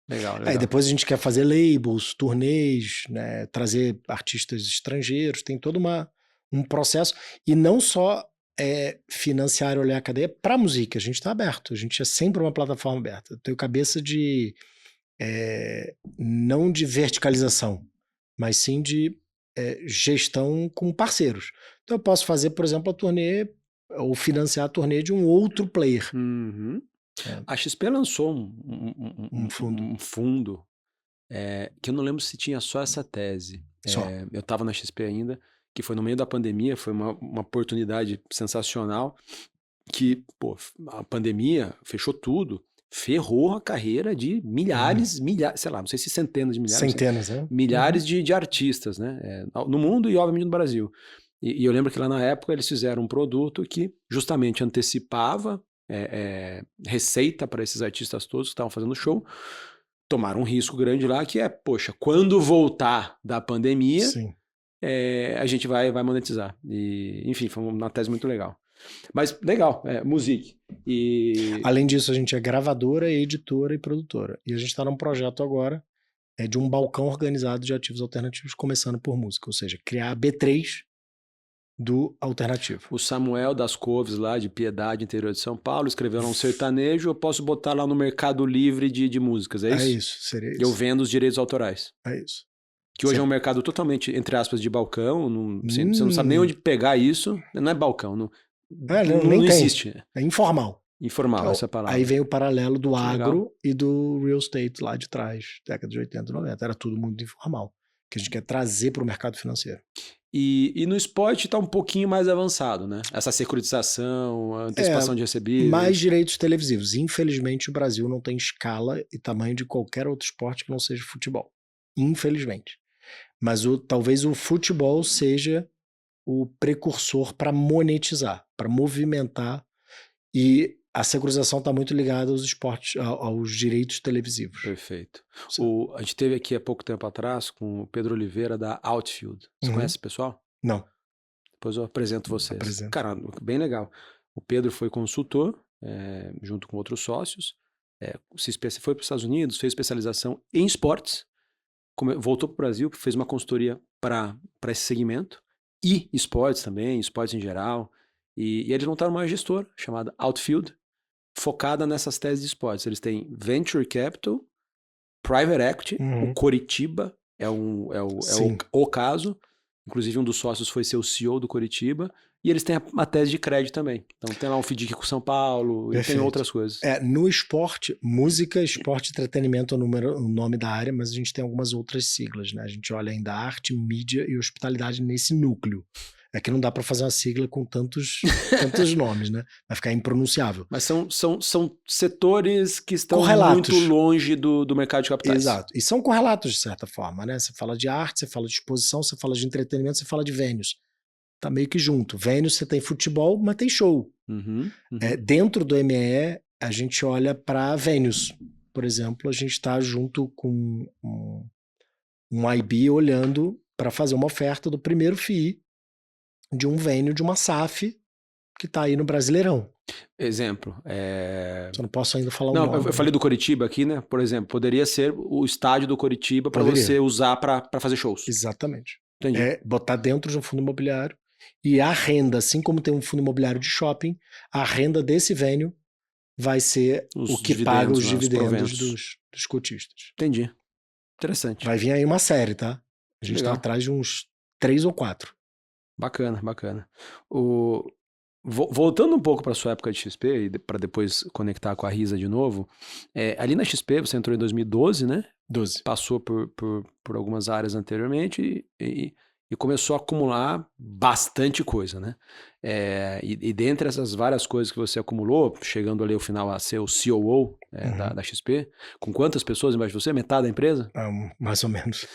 Legal. Aí depois a gente quer fazer labels, turnês, né? Trazer artistas estrangeiros, tem todo um processo. E não só financiar e olhar a cadeia para a música, a gente está aberto, a gente é sempre uma plataforma aberta. Eu tenho cabeça de não de verticalização, mas sim de gestão com parceiros. Então eu posso fazer, por exemplo, a turnê ou financiar a turnê de um outro player. A XP lançou um fundo que eu não lembro se tinha só essa tese. Só. Eu estava na XP ainda, que foi no meio da pandemia, foi uma oportunidade sensacional, que, pô, a pandemia fechou tudo, ferrou a carreira de milhares, sei lá, não sei se centenas de milhares. Centenas, né? Milhares de artistas, né? No mundo e, obviamente, no Brasil. E eu lembro que lá na época eles fizeram um produto que justamente antecipava receita para esses artistas todos que estavam fazendo show. Tomaram um risco grande lá, que poxa, quando voltar da pandemia, Sim. A gente vai monetizar. E, enfim, foi uma tese muito legal. Mas legal, Music. E... Além disso, a gente é gravadora, editora e produtora. E a gente está num projeto agora de um balcão organizado de ativos alternativos, começando por música. Ou seja, criar a B3 do alternativo. O Samuel das Couves lá, de Piedade, interior de São Paulo, escreveu lá um sertanejo, eu posso botar lá no Mercado Livre de músicas, é isso? É isso, seria isso. Eu vendo os direitos autorais. É isso. Que hoje é um mercado totalmente, entre aspas, de balcão, você não sabe nem onde pegar isso, não é balcão, não existe. É informal. Informal, então, essa palavra. Aí vem o paralelo do agro legal. E do real estate lá de trás, década de 80 e 90. Era tudo muito informal, que a gente quer trazer para o mercado financeiro. E no esporte está um pouquinho mais avançado, né? Essa securitização, a antecipação de recebíveis. Mais direitos televisivos. Infelizmente, o Brasil não tem escala e tamanho de qualquer outro esporte que não seja futebol. Infelizmente. Mas talvez o futebol seja o precursor para monetizar, para movimentar. E a securitização está muito ligada aos esportes, aos direitos televisivos. Perfeito. A gente teve aqui há pouco tempo atrás com o Pedro Oliveira da Outfield. Você conhece esse pessoal? Não. Depois eu apresento vocês. Cara, bem legal. O Pedro foi consultor, junto com outros sócios, foi para os Estados Unidos, fez especialização em esportes, voltou para o Brasil, fez uma consultoria para esse segmento, e esportes também, esportes em geral, e eles montaram uma gestora chamada Outfield, focada nessas teses de esportes. Eles têm Venture Capital, Private Equity, o Coritiba é o caso, inclusive um dos sócios foi ser o CEO do Coritiba, e eles têm a tese de crédito também. Então tem lá um FDIC com São Paulo, e tem outras coisas. No esporte, música, esporte e entretenimento é o nome da área, mas a gente tem algumas outras siglas, né? A gente olha ainda arte, mídia e hospitalidade nesse núcleo. É que não dá para fazer uma sigla com tantos nomes, né? Vai ficar impronunciável. Mas são setores que estão correlatos. Muito longe do mercado de capitais. Exato. E são correlatos, de certa forma, né? Você fala de arte, você fala de exposição, você fala de entretenimento, você fala de venues. Tá meio que junto. Venues, você tem futebol, mas tem show. Dentro do ME, a gente olha para venues. Por exemplo, a gente está junto com um IB olhando para fazer uma oferta do primeiro FII de um venue, de uma SAF, que está aí no Brasileirão. Exemplo. Só não posso ainda falar o nome. Eu falei do Coritiba aqui, né? Por exemplo, poderia ser o estádio do Coritiba para você usar para fazer shows. Exatamente. Entendi. Botar dentro de um fundo imobiliário e a renda, assim como tem um fundo imobiliário de shopping, a renda desse venue vai ser o que paga os dividendos dos cotistas. Entendi. Interessante. Vai vir aí uma série, tá? A gente está atrás de uns 3 ou 4. Bacana. Voltando um pouco para sua época de XP, e para depois conectar com a Risa de novo, ali na XP você entrou em 2012, né? 12. Passou por algumas áreas anteriormente e começou a acumular bastante coisa, né? E dentre essas várias coisas que você acumulou, chegando ali ao final a ser o COO da XP, com quantas pessoas embaixo de você? Metade da empresa? Mais ou menos.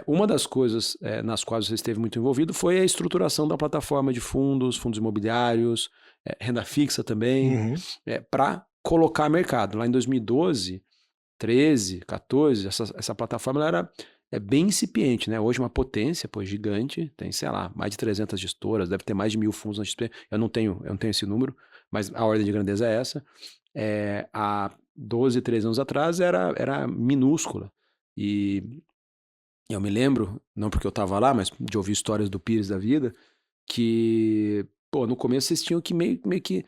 Uma das coisas nas quais você esteve muito envolvido foi a estruturação da plataforma de fundos imobiliários, renda fixa também, para colocar mercado. Lá em 2012, 13, 14, essa plataforma ela era bem incipiente, né? Hoje uma potência gigante, tem, sei lá, mais de 300 gestoras, deve ter mais de 1.000 fundos na XP. Eu não tenho esse número, mas a ordem de grandeza é essa. Há 12, 13 anos atrás era minúscula. E eu me lembro, não porque eu estava lá, mas de ouvir histórias do Pires da vida, que, no começo vocês tinham que meio que...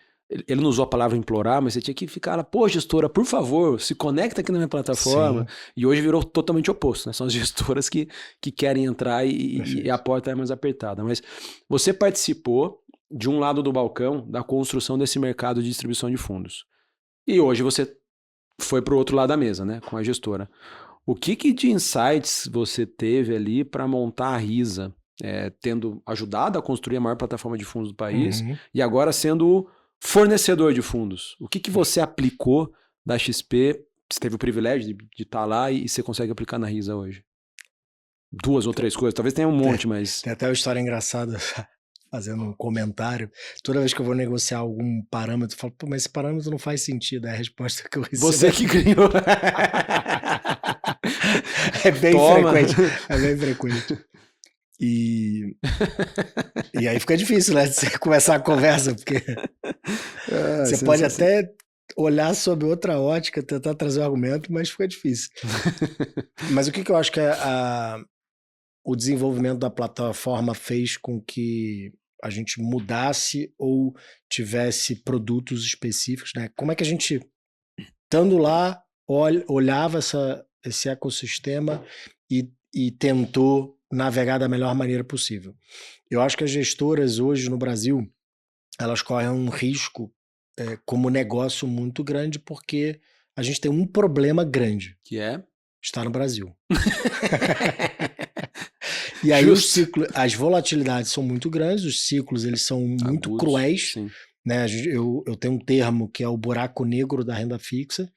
Ele não usou a palavra implorar, mas você tinha que ficar lá, gestora, por favor, se conecta aqui na minha plataforma. Sim. E hoje virou totalmente oposto, né? São as gestoras que querem entrar e a porta é mais apertada. Mas você participou, de um lado do balcão, da construção desse mercado de distribuição de fundos. E hoje você foi para o outro lado da mesa, né? Com a gestora. O que de insights você teve ali para montar a Risa, tendo ajudado a construir a maior plataforma de fundos do país e agora sendo o fornecedor de fundos? O que você aplicou da XP? Você teve o privilégio de estar lá e você consegue aplicar na Risa hoje? 2 ou 3 coisas, talvez tenha um monte, mas... Tem até uma história engraçada, fazendo um comentário. Toda vez que eu vou negociar algum parâmetro, eu falo, pô, mas esse parâmetro não faz sentido. É a resposta que eu recebo. Você que criou. É bem frequente. É bem frequente. E aí fica difícil, né, de você começar a conversa, porque você pode até olhar sob outra ótica, tentar trazer um argumento, mas fica difícil. Mas o que eu acho que o desenvolvimento da plataforma fez com que a gente mudasse ou tivesse produtos específicos, né? Como é que a gente, estando lá, olhava esse ecossistema e tentou navegar da melhor maneira possível? Eu acho que as gestoras hoje no Brasil, elas correm um risco como negócio muito grande, porque a gente tem um problema grande. Que é? Está no Brasil. E aí as volatilidades são muito grandes, os ciclos eles são muito agudos, cruéis. Sim. Né? Eu tenho um termo que é o buraco negro da renda fixa.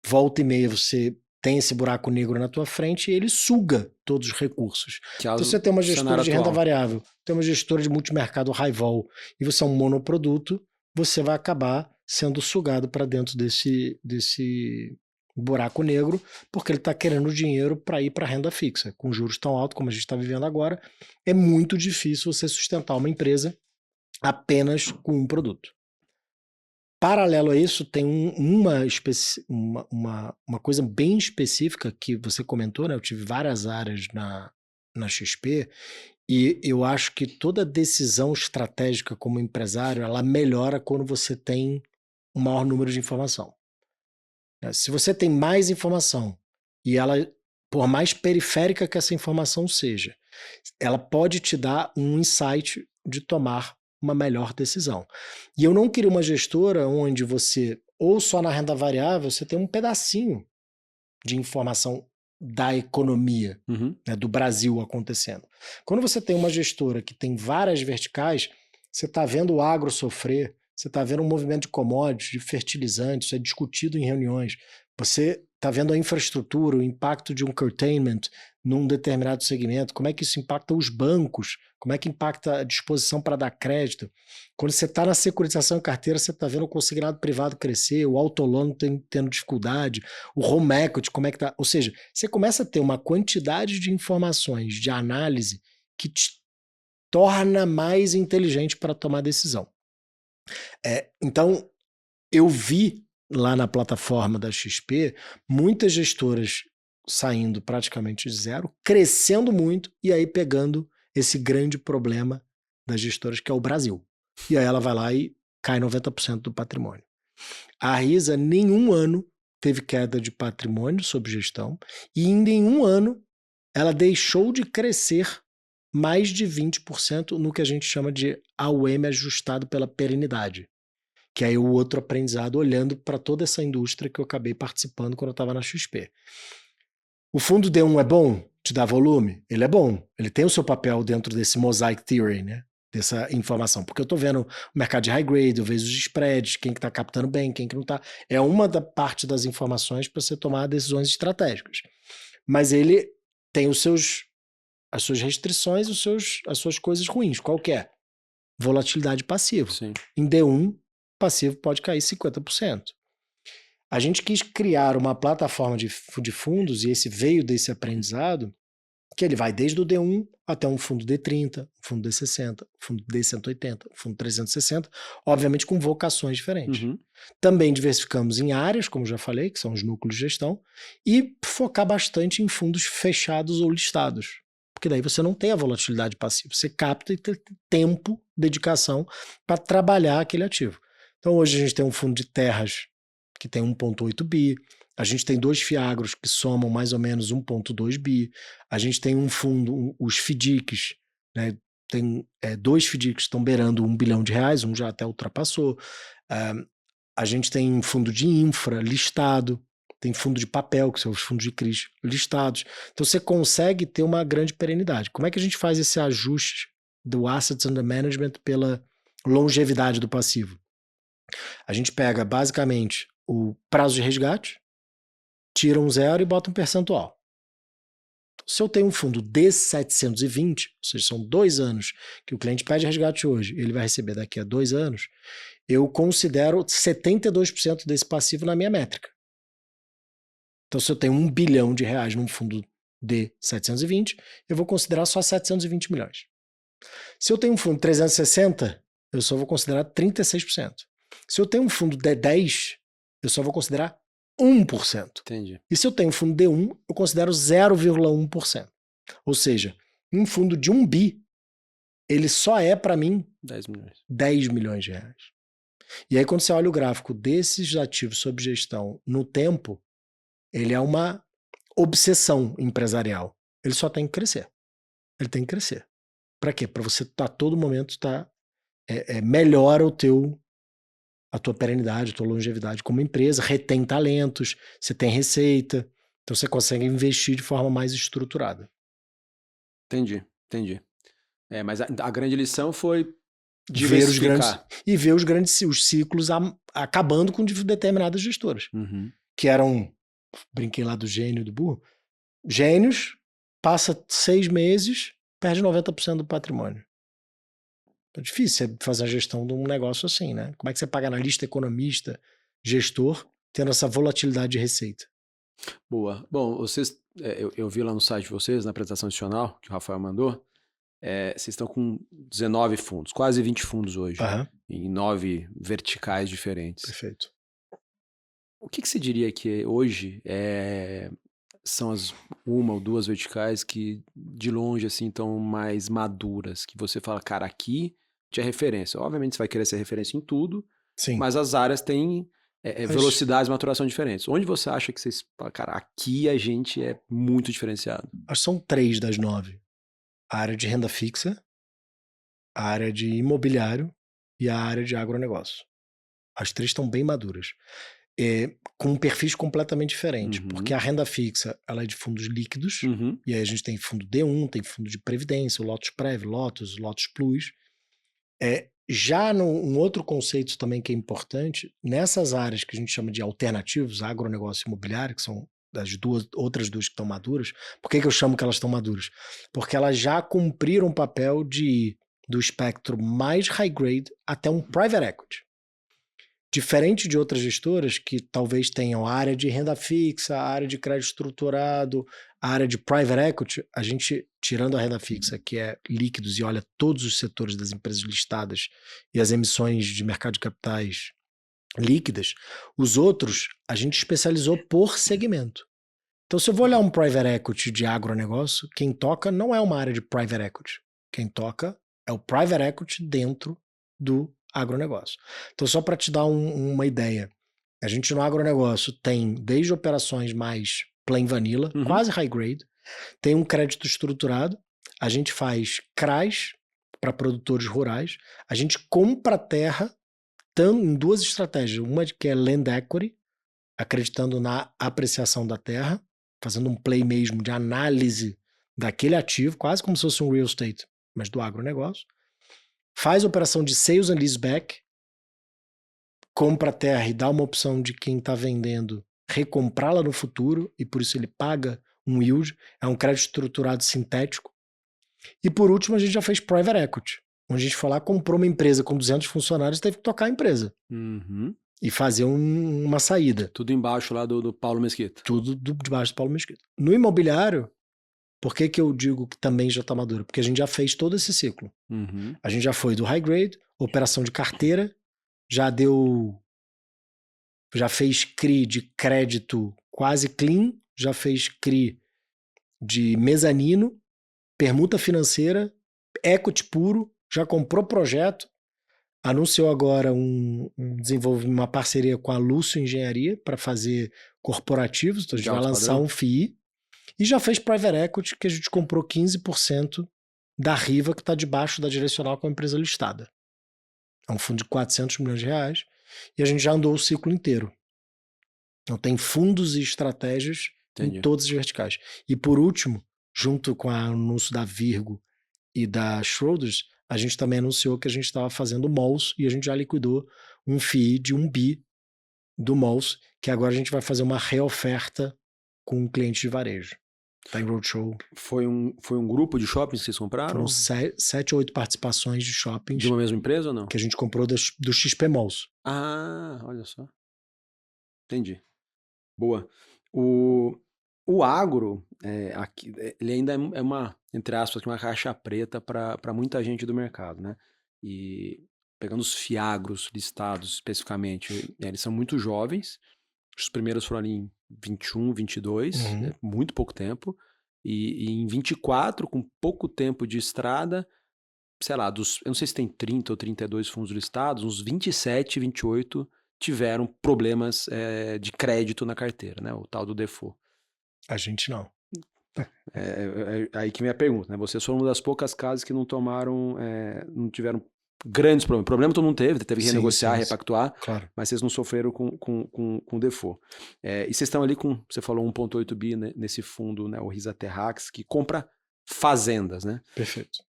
Volta e meia você tem esse buraco negro na tua frente e ele suga todos os recursos. Então você tem uma gestora de renda variável, tem uma gestora de multimercado high vol e você é um monoproduto, você vai acabar sendo sugado para dentro desse buraco negro, porque ele está querendo dinheiro para ir para a renda fixa. Com juros tão altos como a gente está vivendo agora, é muito difícil você sustentar uma empresa apenas com um produto. Paralelo a isso, tem uma coisa bem específica que você comentou, né? Eu tive várias áreas na XP e eu acho que toda decisão estratégica como empresário, ela melhora quando você tem um maior número de informação. Se você tem mais informação e ela, por mais periférica que essa informação seja, ela pode te dar um insight de tomar uma melhor decisão. E eu não queria uma gestora onde você, ou só na renda variável, você tem um pedacinho de informação da economia, né, do Brasil acontecendo. Quando você tem uma gestora que tem várias verticais, você está vendo o agro sofrer, você está vendo um movimento de commodities, de fertilizantes, isso é discutido em reuniões. Você está vendo a infraestrutura, o impacto de um curtailment num determinado segmento, como é que isso impacta os bancos, como é que impacta a disposição para dar crédito. Quando você está na securitização em carteira, você está vendo o consignado privado crescer, o autoloan tendo dificuldade, o home equity, como é que está. Ou seja, você começa a ter uma quantidade de informações, de análise, que te torna mais inteligente para tomar decisão. Então, eu vi lá na plataforma da XP muitas gestoras saindo praticamente de zero, crescendo muito e aí pegando esse grande problema das gestoras que é o Brasil. E aí ela vai lá e cai 90% do patrimônio. A Risa, nenhum ano teve queda de patrimônio sob gestão e em nenhum ano ela deixou de crescer mais de 20% no que a gente chama de AUM ajustado pela perenidade, que é o outro aprendizado olhando para toda essa indústria que eu acabei participando quando eu estava na XP. O fundo D1 é bom? Te dá volume? Ele é bom. Ele tem o seu papel dentro desse mosaic theory, né? Dessa informação. Porque eu estou vendo o mercado de high grade, eu vejo os spreads, quem que está captando bem, quem que não está. É uma da parte das informações para você tomar decisões estratégicas. Mas ele tem as suas restrições, as suas coisas ruins. Qual que é? Volatilidade passiva. Sim. Em D1, passivo pode cair 50%. A gente quis criar uma plataforma de fundos, e esse veio desse aprendizado, que ele vai desde o D1 até um fundo D30, um fundo D60, um fundo D180, um fundo 360, obviamente com vocações diferentes. Também diversificamos em áreas, como já falei, que são os núcleos de gestão, e focar bastante em fundos fechados ou listados. Porque daí você não tem a volatilidade passiva, você capta e tem tempo, dedicação para trabalhar aquele ativo. Então hoje a gente tem um fundo de terras que tem 1,8 bi, a gente tem 2 FIAGROS que somam mais ou menos 1,2 bi, a gente tem um fundo, os FDICs, né? Tem 2 FDICs que estão beirando R$1 bilhão, um já até ultrapassou, a gente tem um fundo de infra listado, Tem fundo de papel, que são os fundos de CRIs listados. Então você consegue ter uma grande perenidade. Como é que a gente faz esse ajuste do Assets Under Management pela longevidade do passivo? A gente pega basicamente o prazo de resgate, tira um zero e bota um percentual. Se eu tenho um fundo de 720, ou seja, são 2 anos que o cliente pede resgate hoje, ele vai receber daqui a 2 anos, eu considero 72% desse passivo na minha métrica. Então, se eu tenho R$1 bilhão num fundo de 720, eu vou considerar só 720 milhões. Se eu tenho um fundo de 360, eu só vou considerar 36%. Se eu tenho um fundo de 10, eu só vou considerar 1%. Entendi. E se eu tenho um fundo de 1, eu considero 0,1%. Ou seja, um fundo de 1 bi, ele só é, para mim, 10 milhões. 10 milhões de reais. E aí, quando você olha o gráfico desses ativos sob gestão no tempo, ele é uma obsessão empresarial. Ele só tem que crescer. Ele tem que crescer. Para quê? Para você a todo momento melhora a tua perenidade, a tua longevidade como empresa, retém talentos, você tem receita, então você consegue investir de forma mais estruturada. Entendi. Mas a grande lição foi Ver os diversificar. os ciclos acabando com determinadas gestoras, que eram, brinquei lá do gênio e do burro, gênios, passa 6 meses, perde 90% do patrimônio. É difícil você fazer a gestão de um negócio assim, né? Como é que você paga analista, economista, gestor, tendo essa volatilidade de receita? Boa. Bom, vocês, eu vi lá no site de vocês, na apresentação institucional que o Rafael mandou, vocês estão com 19 fundos, quase 20 fundos hoje, em 9 verticais diferentes. Perfeito. O que você diria que hoje são as 1 ou 2 verticais que de longe assim estão mais maduras, que você fala, cara, aqui tinha referência. Obviamente você vai querer ser referência em tudo, Sim. mas as áreas têm velocidades de maturação diferentes. Onde você acha que vocês, cara, aqui a gente é muito diferenciado? Acho que são 3 das 9. A área de renda fixa, a área de imobiliário e a área de agronegócio. As 3 estão bem maduras. Com perfis completamente diferentes, porque a renda fixa ela é de fundos líquidos, e aí a gente tem fundo D1, tem fundo de previdência, o Lotus Prev, Lotus Plus. Já um outro conceito também que é importante, nessas áreas que a gente chama de alternativos, agronegócio e imobiliário, que são das outras duas que estão maduras. Por que eu chamo que elas estão maduras? Porque elas já cumpriram o papel de ir do espectro mais high grade até um private equity. Diferente de outras gestoras que talvez tenham a área de renda fixa, a área de crédito estruturado, a área de private equity, a gente, tirando a renda fixa, que é líquidos e olha todos os setores das empresas listadas e as emissões de mercado de capitais líquidas, os outros a gente especializou por segmento. Então, se eu vou olhar um private equity de agronegócio, quem toca não é uma área de private equity. Quem toca é o private equity dentro do agronegócio. Então, só para te dar uma ideia, a gente no agronegócio tem desde operações mais plain vanilla, quase high grade, tem um crédito estruturado, a gente faz CRAs para produtores rurais, a gente compra terra em 2 estratégias, uma que é land equity, acreditando na apreciação da terra, fazendo um play mesmo de análise daquele ativo, quase como se fosse um real estate, mas do agronegócio. Faz operação de sales and leaseback, compra a terra e dá uma opção de quem está vendendo recomprá-la no futuro, e por isso ele paga um yield, é um crédito estruturado sintético. E por último, a gente já fez private equity, onde a gente foi lá, comprou uma empresa com 200 funcionários e teve que tocar a empresa. E fazer uma saída. Tudo embaixo lá do Paulo Mesquita. Tudo debaixo do Paulo Mesquita. No imobiliário, por que eu digo que também já está maduro? Porque a gente já fez todo esse ciclo. A gente já foi do high grade, operação de carteira, já fez CRI de crédito quase clean, já fez CRI de mezanino, permuta financeira, equity puro, já comprou projeto, anunciou agora uma parceria com a Lúcio Engenharia para fazer corporativos, então a gente vai lançar um FII, e já fez private equity, que a gente comprou 15% da Riva, que está debaixo da Direcional, com a empresa listada. É um fundo de 400 milhões de reais, e a gente já andou o ciclo inteiro. Então tem fundos e estratégias Entendi. em todas as verticais. E por último, junto com o anúncio da Virgo e da Schroders, a gente também anunciou que a gente estava fazendo malls e a gente já liquidou um FII de 1 bi do malls, que agora a gente vai fazer uma reoferta com um cliente de varejo. Tá em roadshow. Foi um grupo de shoppings que vocês compraram? Foram 7 ou 8 participações de shoppings De uma mesma empresa ou não? que a gente comprou do XP Malls. Ah, olha só. Entendi. Boa. O agro, aqui, ele ainda é uma, entre aspas, uma caixa preta para muita gente do mercado, né? E pegando os fiagros listados especificamente, eles são muito jovens. Os primeiros foram ali em 21, 22, Uhum. muito pouco tempo. E em 24, com pouco tempo de estrada, sei lá, eu não sei se tem 30 ou 32 fundos listados, uns 27, 28 tiveram problemas de crédito na carteira, né? O tal do default. A gente não. Aí que vem a pergunta, né? Vocês foram uma das poucas casas que não tomaram, não tiveram grandes problemas. Problema todo mundo teve que Sim, renegociar, sim, repactuar, claro. mas vocês não sofreram com default. E vocês estão ali com, você falou 1,8 bi, né, nesse fundo, né, o Risa Terrax, que compra fazendas, né? Perfeito.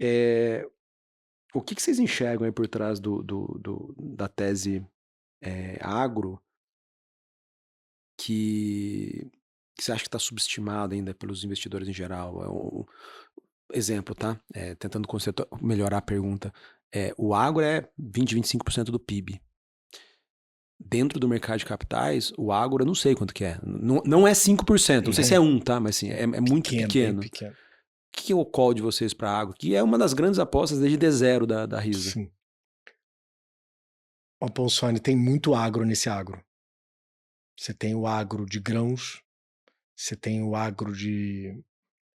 O que vocês enxergam aí por trás da tese agro que você acha que está subestimado ainda pelos investidores em geral? Exemplo, tá? Tentando melhorar a pergunta. O agro é 20, 25% do PIB. Dentro do mercado de capitais, o agro eu não sei quanto que é. Não é 5%, não sei se é 1, tá? Mas assim, é muito pequeno. Bem pequeno. O que é o call de vocês para agro? Que é uma das grandes apostas desde D0 da Risa. Sim. O Ponsone tem muito agro nesse agro. Você tem o agro de grãos, você tem o agro de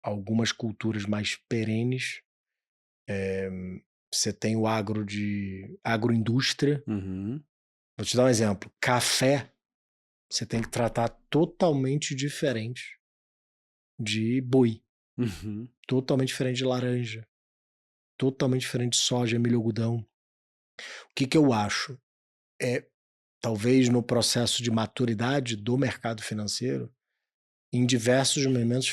algumas culturas mais perenes, você tem o agro de agroindústria. Uhum. Vou te dar um exemplo. Café, você tem que tratar totalmente diferente de boi. Uhum. Totalmente diferente de laranja. Totalmente diferente de soja, milho, algodão. O que eu acho? Talvez no processo de maturidade do mercado financeiro, em diversos momentos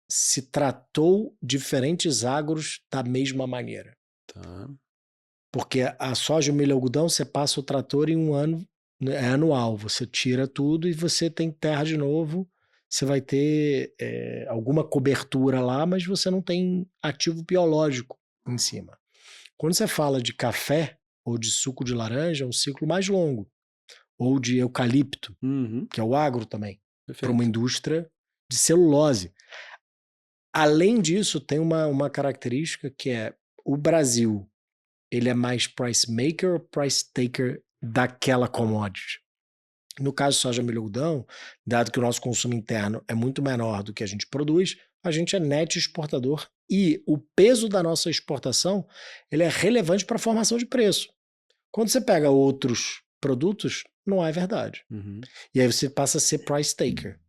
se tratou diferentes agros da mesma maneira. Tá. Porque a soja, o milho e o algodão, você passa o trator em um ano, é anual. Você tira tudo e você tem terra de novo. Você vai ter alguma cobertura lá, mas você não tem ativo biológico em cima. Quando você fala de café ou de suco de laranja, é um ciclo mais longo. Ou de eucalipto, Uhum. que é o agro também, para Perfeito. uma indústria de celulose. Além disso, tem uma característica que é o Brasil, ele é mais price maker ou price taker daquela commodity? No caso de soja, milho e algodão, dado que o nosso consumo interno é muito menor do que a gente produz, a gente é net exportador e o peso da nossa exportação ele é relevante para a formação de preço. Quando você pega outros produtos, não é verdade. Uhum. E aí você passa a ser price taker,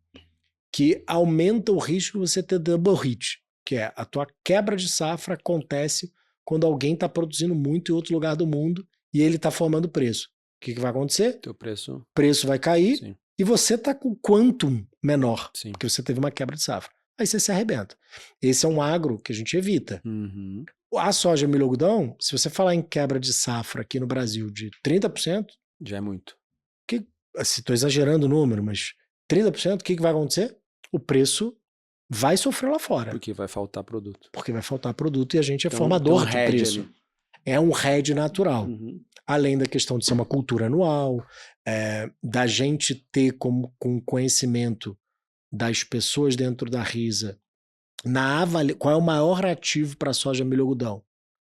que aumenta o risco de você ter double hit, que é a tua quebra de safra acontece quando alguém está produzindo muito em outro lugar do mundo e ele está formando preço. O que vai acontecer? Teu preço. O preço vai cair. Sim. E você está com quantum menor, Sim. porque você teve uma quebra de safra. Aí você se arrebenta. Esse é um agro que a gente evita. Uhum. A soja, milho e algodão, se você falar em quebra de safra aqui no Brasil de 30%, já é muito. Estou exagerando o número, mas 30%, o que vai acontecer? O preço vai sofrer lá fora. Porque vai faltar produto. Porque vai faltar produto e a gente é Então, formador de preço. Ali. É um hedge natural. Uhum. Além da questão de ser uma cultura anual, da gente ter com conhecimento das pessoas dentro da Risa, qual é o maior ativo para a soja, milho e algodão,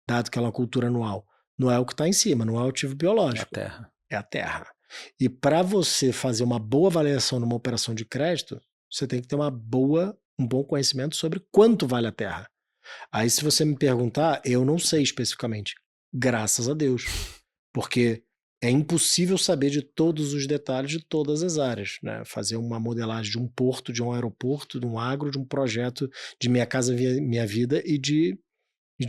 dado que ela é uma cultura anual? Não é o que está em cima, não é o ativo biológico. É a terra. É a terra. E para você fazer uma boa avaliação numa operação de crédito, você tem que ter um bom conhecimento sobre quanto vale a terra. Aí se você me perguntar, eu não sei especificamente. Graças a Deus. Porque é impossível saber de todos os detalhes de todas as áreas, né? Fazer uma modelagem de um porto, de um aeroporto, de um agro, de um projeto de Minha Casa Minha Vida e de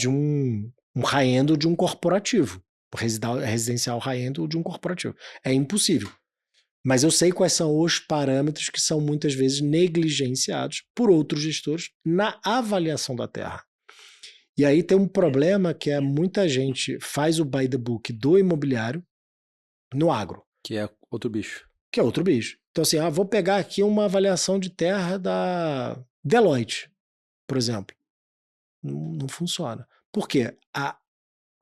um high-end ou de um corporativo. Residencial high-end ou de um corporativo. É impossível. Mas eu sei quais são os parâmetros que são muitas vezes negligenciados por outros gestores na avaliação da terra. E aí tem um problema que é muita gente faz o by the book do imobiliário no agro. Que é outro bicho. Que é outro bicho. Então assim, vou pegar aqui uma avaliação de terra da Deloitte, por exemplo. Não funciona. Por quê?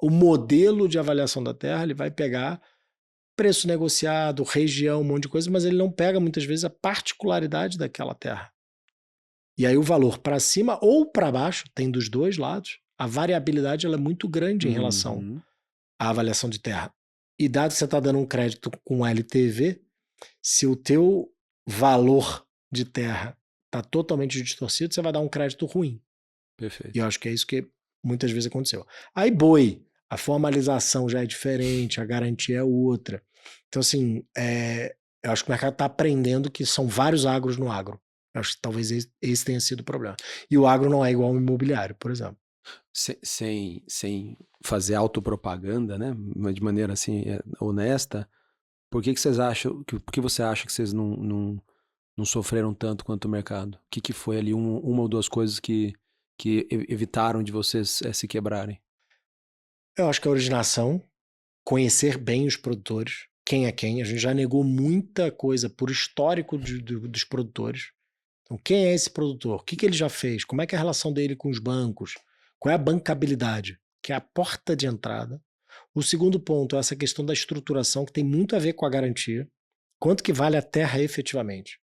O modelo de avaliação da terra ele vai pegar preço negociado, região, um monte de coisa, mas ele não pega muitas vezes a particularidade daquela terra. E aí o valor para cima ou para baixo, tem dos dois lados, a variabilidade ela é muito grande em relação à avaliação de terra. E dado que você está dando um crédito com LTV, se o teu valor de terra está totalmente distorcido, você vai dar um crédito ruim. Perfeito. E eu acho que é isso que muitas vezes aconteceu. Aí boi, a formalização já é diferente, a garantia é outra. Então assim, eu acho que o mercado está aprendendo que são vários agros no agro. Eu acho que talvez esse tenha sido o problema. E o agro não é igual ao imobiliário, por exemplo. Sem fazer autopropaganda, né? Mas de maneira assim honesta, por que vocês acham, por que você acha que vocês não sofreram tanto quanto o mercado? O que foi ali uma ou duas coisas que evitaram de vocês se quebrarem? Eu acho que a originação, conhecer bem os produtores, quem é quem. A gente já negou muita coisa por histórico dos produtores. Então, quem é esse produtor? O que ele já fez? Como é que é a relação dele com os bancos? Qual é a bancabilidade? Que é a porta de entrada. O segundo ponto é essa questão da estruturação, que tem muito a ver com a garantia. Quanto que vale a terra efetivamente?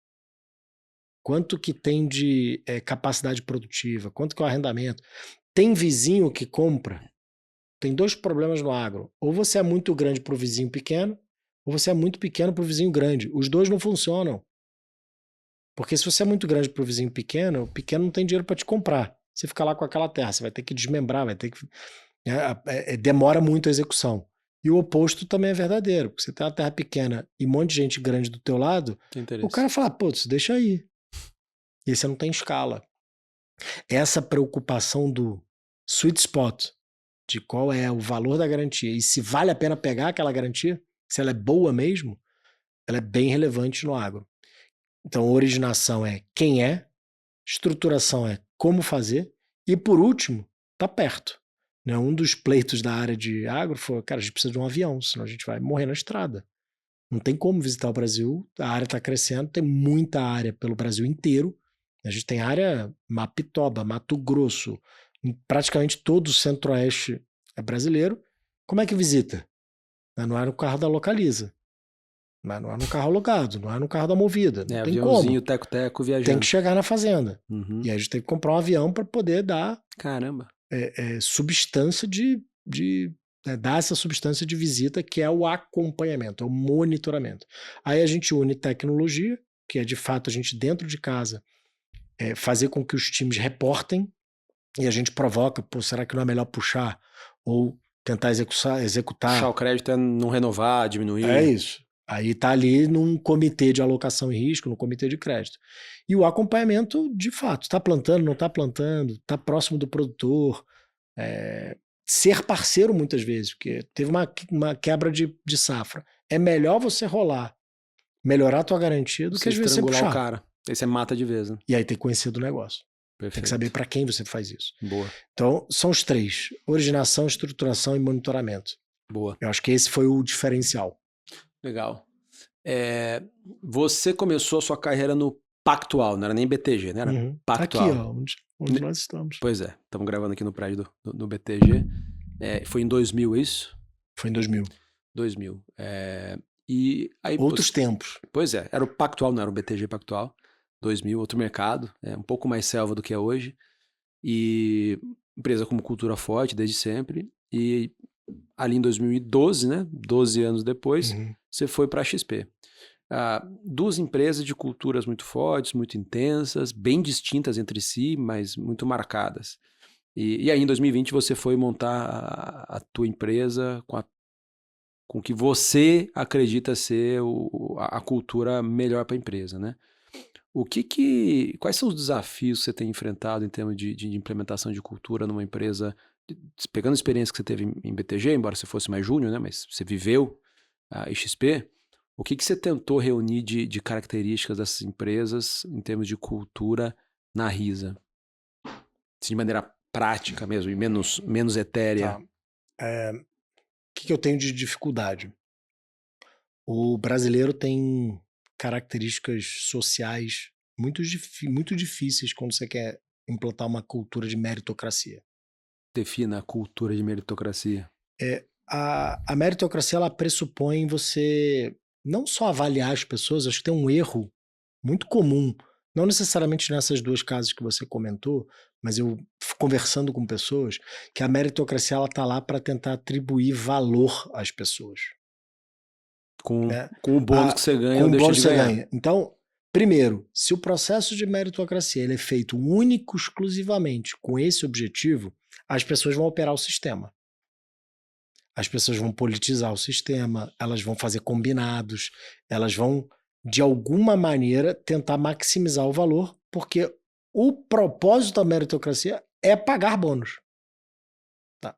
Quanto que tem de capacidade produtiva? Quanto que é o arrendamento? Tem vizinho que compra? Tem dois problemas no agro. Ou você é muito grande para o vizinho pequeno, ou você é muito pequeno para o vizinho grande. Os dois não funcionam. Porque se você é muito grande para o vizinho pequeno, o pequeno não tem dinheiro para te comprar. Você fica lá com aquela terra, você vai ter que desmembrar, vai ter que... demora muito a execução. E o oposto também é verdadeiro. Porque você tem uma terra pequena e um monte de gente grande do teu lado, o cara fala, putz, deixa aí. E aí você não tem escala. Essa preocupação do sweet spot, de qual é o valor da garantia e se vale a pena pegar aquela garantia, se ela é boa mesmo, ela é bem relevante no agro. Então, originação é quem é, estruturação é como fazer e, por último, tá perto. Né? Um dos pleitos da área de agro foi, cara, a gente precisa de um avião, senão a gente vai morrer na estrada. Não tem como visitar o Brasil, a área está crescendo, tem muita área pelo Brasil inteiro. A gente tem área Mapitoba, Mato Grosso, em praticamente todo o centro-oeste brasileiro. Como é que visita? Não é no carro da Localiza. Não é no carro alugado, não é no carro da Movida. Não tem aviãozinho, como. teco-teco, viajando. Tem que chegar na fazenda. Uhum. E aí a gente tem que comprar um avião para poder dar substância dar essa substância de visita, que é o acompanhamento, é o monitoramento. Aí a gente une tecnologia, que é de fato a gente dentro de casa fazer com que os times reportem e a gente provoca, será que não é melhor puxar ou tentar executar? Puxar o crédito é não renovar, diminuir. É isso. Aí está ali num comitê de alocação e risco, no comitê de crédito. E o acompanhamento, de fato, está plantando, não está plantando, está próximo do produtor, ser parceiro muitas vezes, porque teve uma quebra de safra. É melhor você rolar, melhorar a tua garantia do que às vezes você puxar. O cara. Aí você mata de vez, né? E aí tem que conhecer do negócio. Perfeito. Tem que saber para quem você faz isso. Boa. Então, são os três: originação, estruturação e monitoramento. Boa. Eu acho que esse foi o diferencial. Legal. Você começou a sua carreira no Pactual, não era nem BTG, né? Era Pactual. Aqui, ó, onde nós estamos. Pois é, estamos gravando aqui no prédio do BTG. Foi em 2000 isso? Foi em 2000. 2000. E aí, outros tempos. Pois é, era o Pactual, não era o BTG Pactual. 2000, outro mercado, um pouco mais selva do que é hoje. E empresa com cultura forte desde sempre. E ali em 2012, né? 12 anos depois, você foi para a XP. Duas empresas de culturas muito fortes, muito intensas, bem distintas entre si, mas muito marcadas. E aí em 2020 você foi montar a tua empresa com que você acredita ser a cultura melhor para a empresa, né? Quais são os desafios que você tem enfrentado em termos de implementação de cultura numa empresa, pegando a experiência que você teve em BTG, embora você fosse mais júnior, né? Mas você viveu a XP, O que você tentou reunir de características dessas empresas em termos de cultura na Risa? De maneira prática mesmo, e menos etérea. Tá. O que eu tenho de dificuldade? O brasileiro tem características sociais muito difíceis quando você quer implantar uma cultura de meritocracia. Defina a cultura de meritocracia. A meritocracia, ela pressupõe você não só avaliar as pessoas, acho que tem um erro muito comum, não necessariamente nessas duas casas que você comentou, mas eu conversando com pessoas, que a meritocracia ela tá lá para tentar atribuir valor às pessoas. Com Né? o bônus que você ganha Com ou o deixa bônus de que você ganhar. ganha. Então, primeiro, se o processo de meritocracia ele é feito único, exclusivamente com esse objetivo, as pessoas vão operar o sistema. As pessoas vão politizar o sistema, elas vão fazer combinados, elas vão, de alguma maneira, tentar maximizar o valor, porque o propósito da meritocracia é pagar bônus. Tá.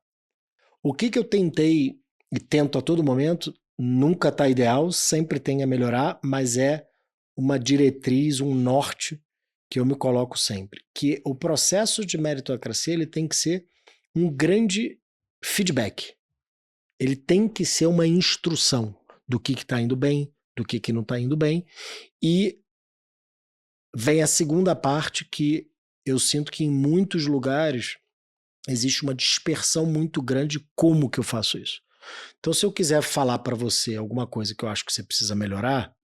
O que eu tentei e tento a todo momento, nunca está ideal, sempre tem a melhorar, mas é uma diretriz, um norte que eu me coloco sempre. Que o processo de meritocracia ele tem que ser um grande feedback. Ele tem que ser uma instrução do que está indo bem, do que não está indo bem. E vem a segunda parte que eu sinto que em muitos lugares existe uma dispersão muito grande de como que eu faço isso. Então, se eu quiser falar para você alguma coisa que eu acho que você precisa melhorar,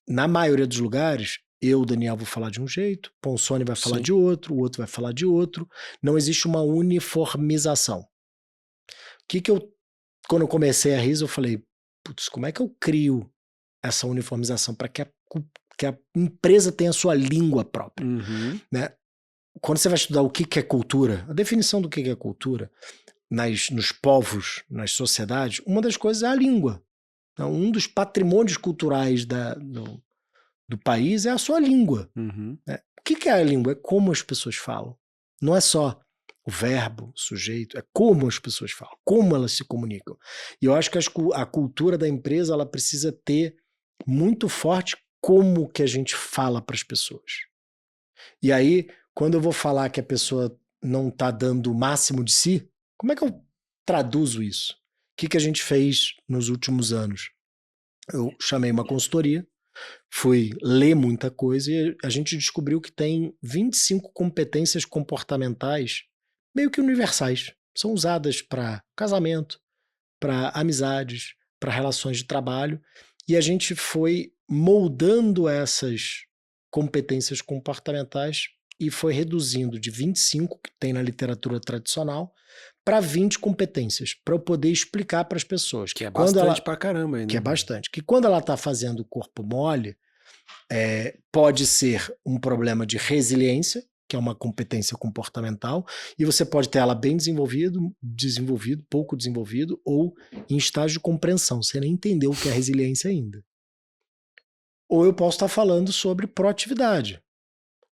na maioria dos lugares, eu, Daniel, vou falar de um jeito, Ponsoni vai falar de outro, o outro vai falar de outro. Não existe uma uniformização. Quando eu comecei a Risa, eu falei, putz, como é que eu crio essa uniformização para que a empresa tenha a sua língua própria? Uhum. Né? Quando você vai estudar o que é cultura, a definição do que é cultura, nos povos, nas sociedades, uma das coisas é a língua. Então, um dos patrimônios culturais do país é a sua língua. Uhum. Né? O que é a língua? É como as pessoas falam. Não é só o verbo, o sujeito, é como as pessoas falam, como elas se comunicam. E eu acho que a cultura da empresa ela precisa ter muito forte como que a gente fala para as pessoas. E aí, quando eu vou falar que a pessoa não está dando o máximo de si, como é que eu traduzo isso? O que a gente fez nos últimos anos? Eu chamei uma consultoria, fui ler muita coisa e a gente descobriu que tem 25 competências comportamentais meio que universais. São usadas para casamento, para amizades, para relações de trabalho. E a gente foi moldando essas competências comportamentais e foi reduzindo de 25, que tem na literatura tradicional, para 20 competências, para eu poder explicar para as pessoas. Que é bastante pra caramba ainda. Que é bastante. Que quando ela está fazendo o corpo mole, pode ser um problema de resiliência, que é uma competência comportamental, e você pode ter ela bem desenvolvido, pouco desenvolvido, ou em estágio de compreensão. Você nem entendeu o que é resiliência ainda. Ou eu posso estar falando sobre proatividade.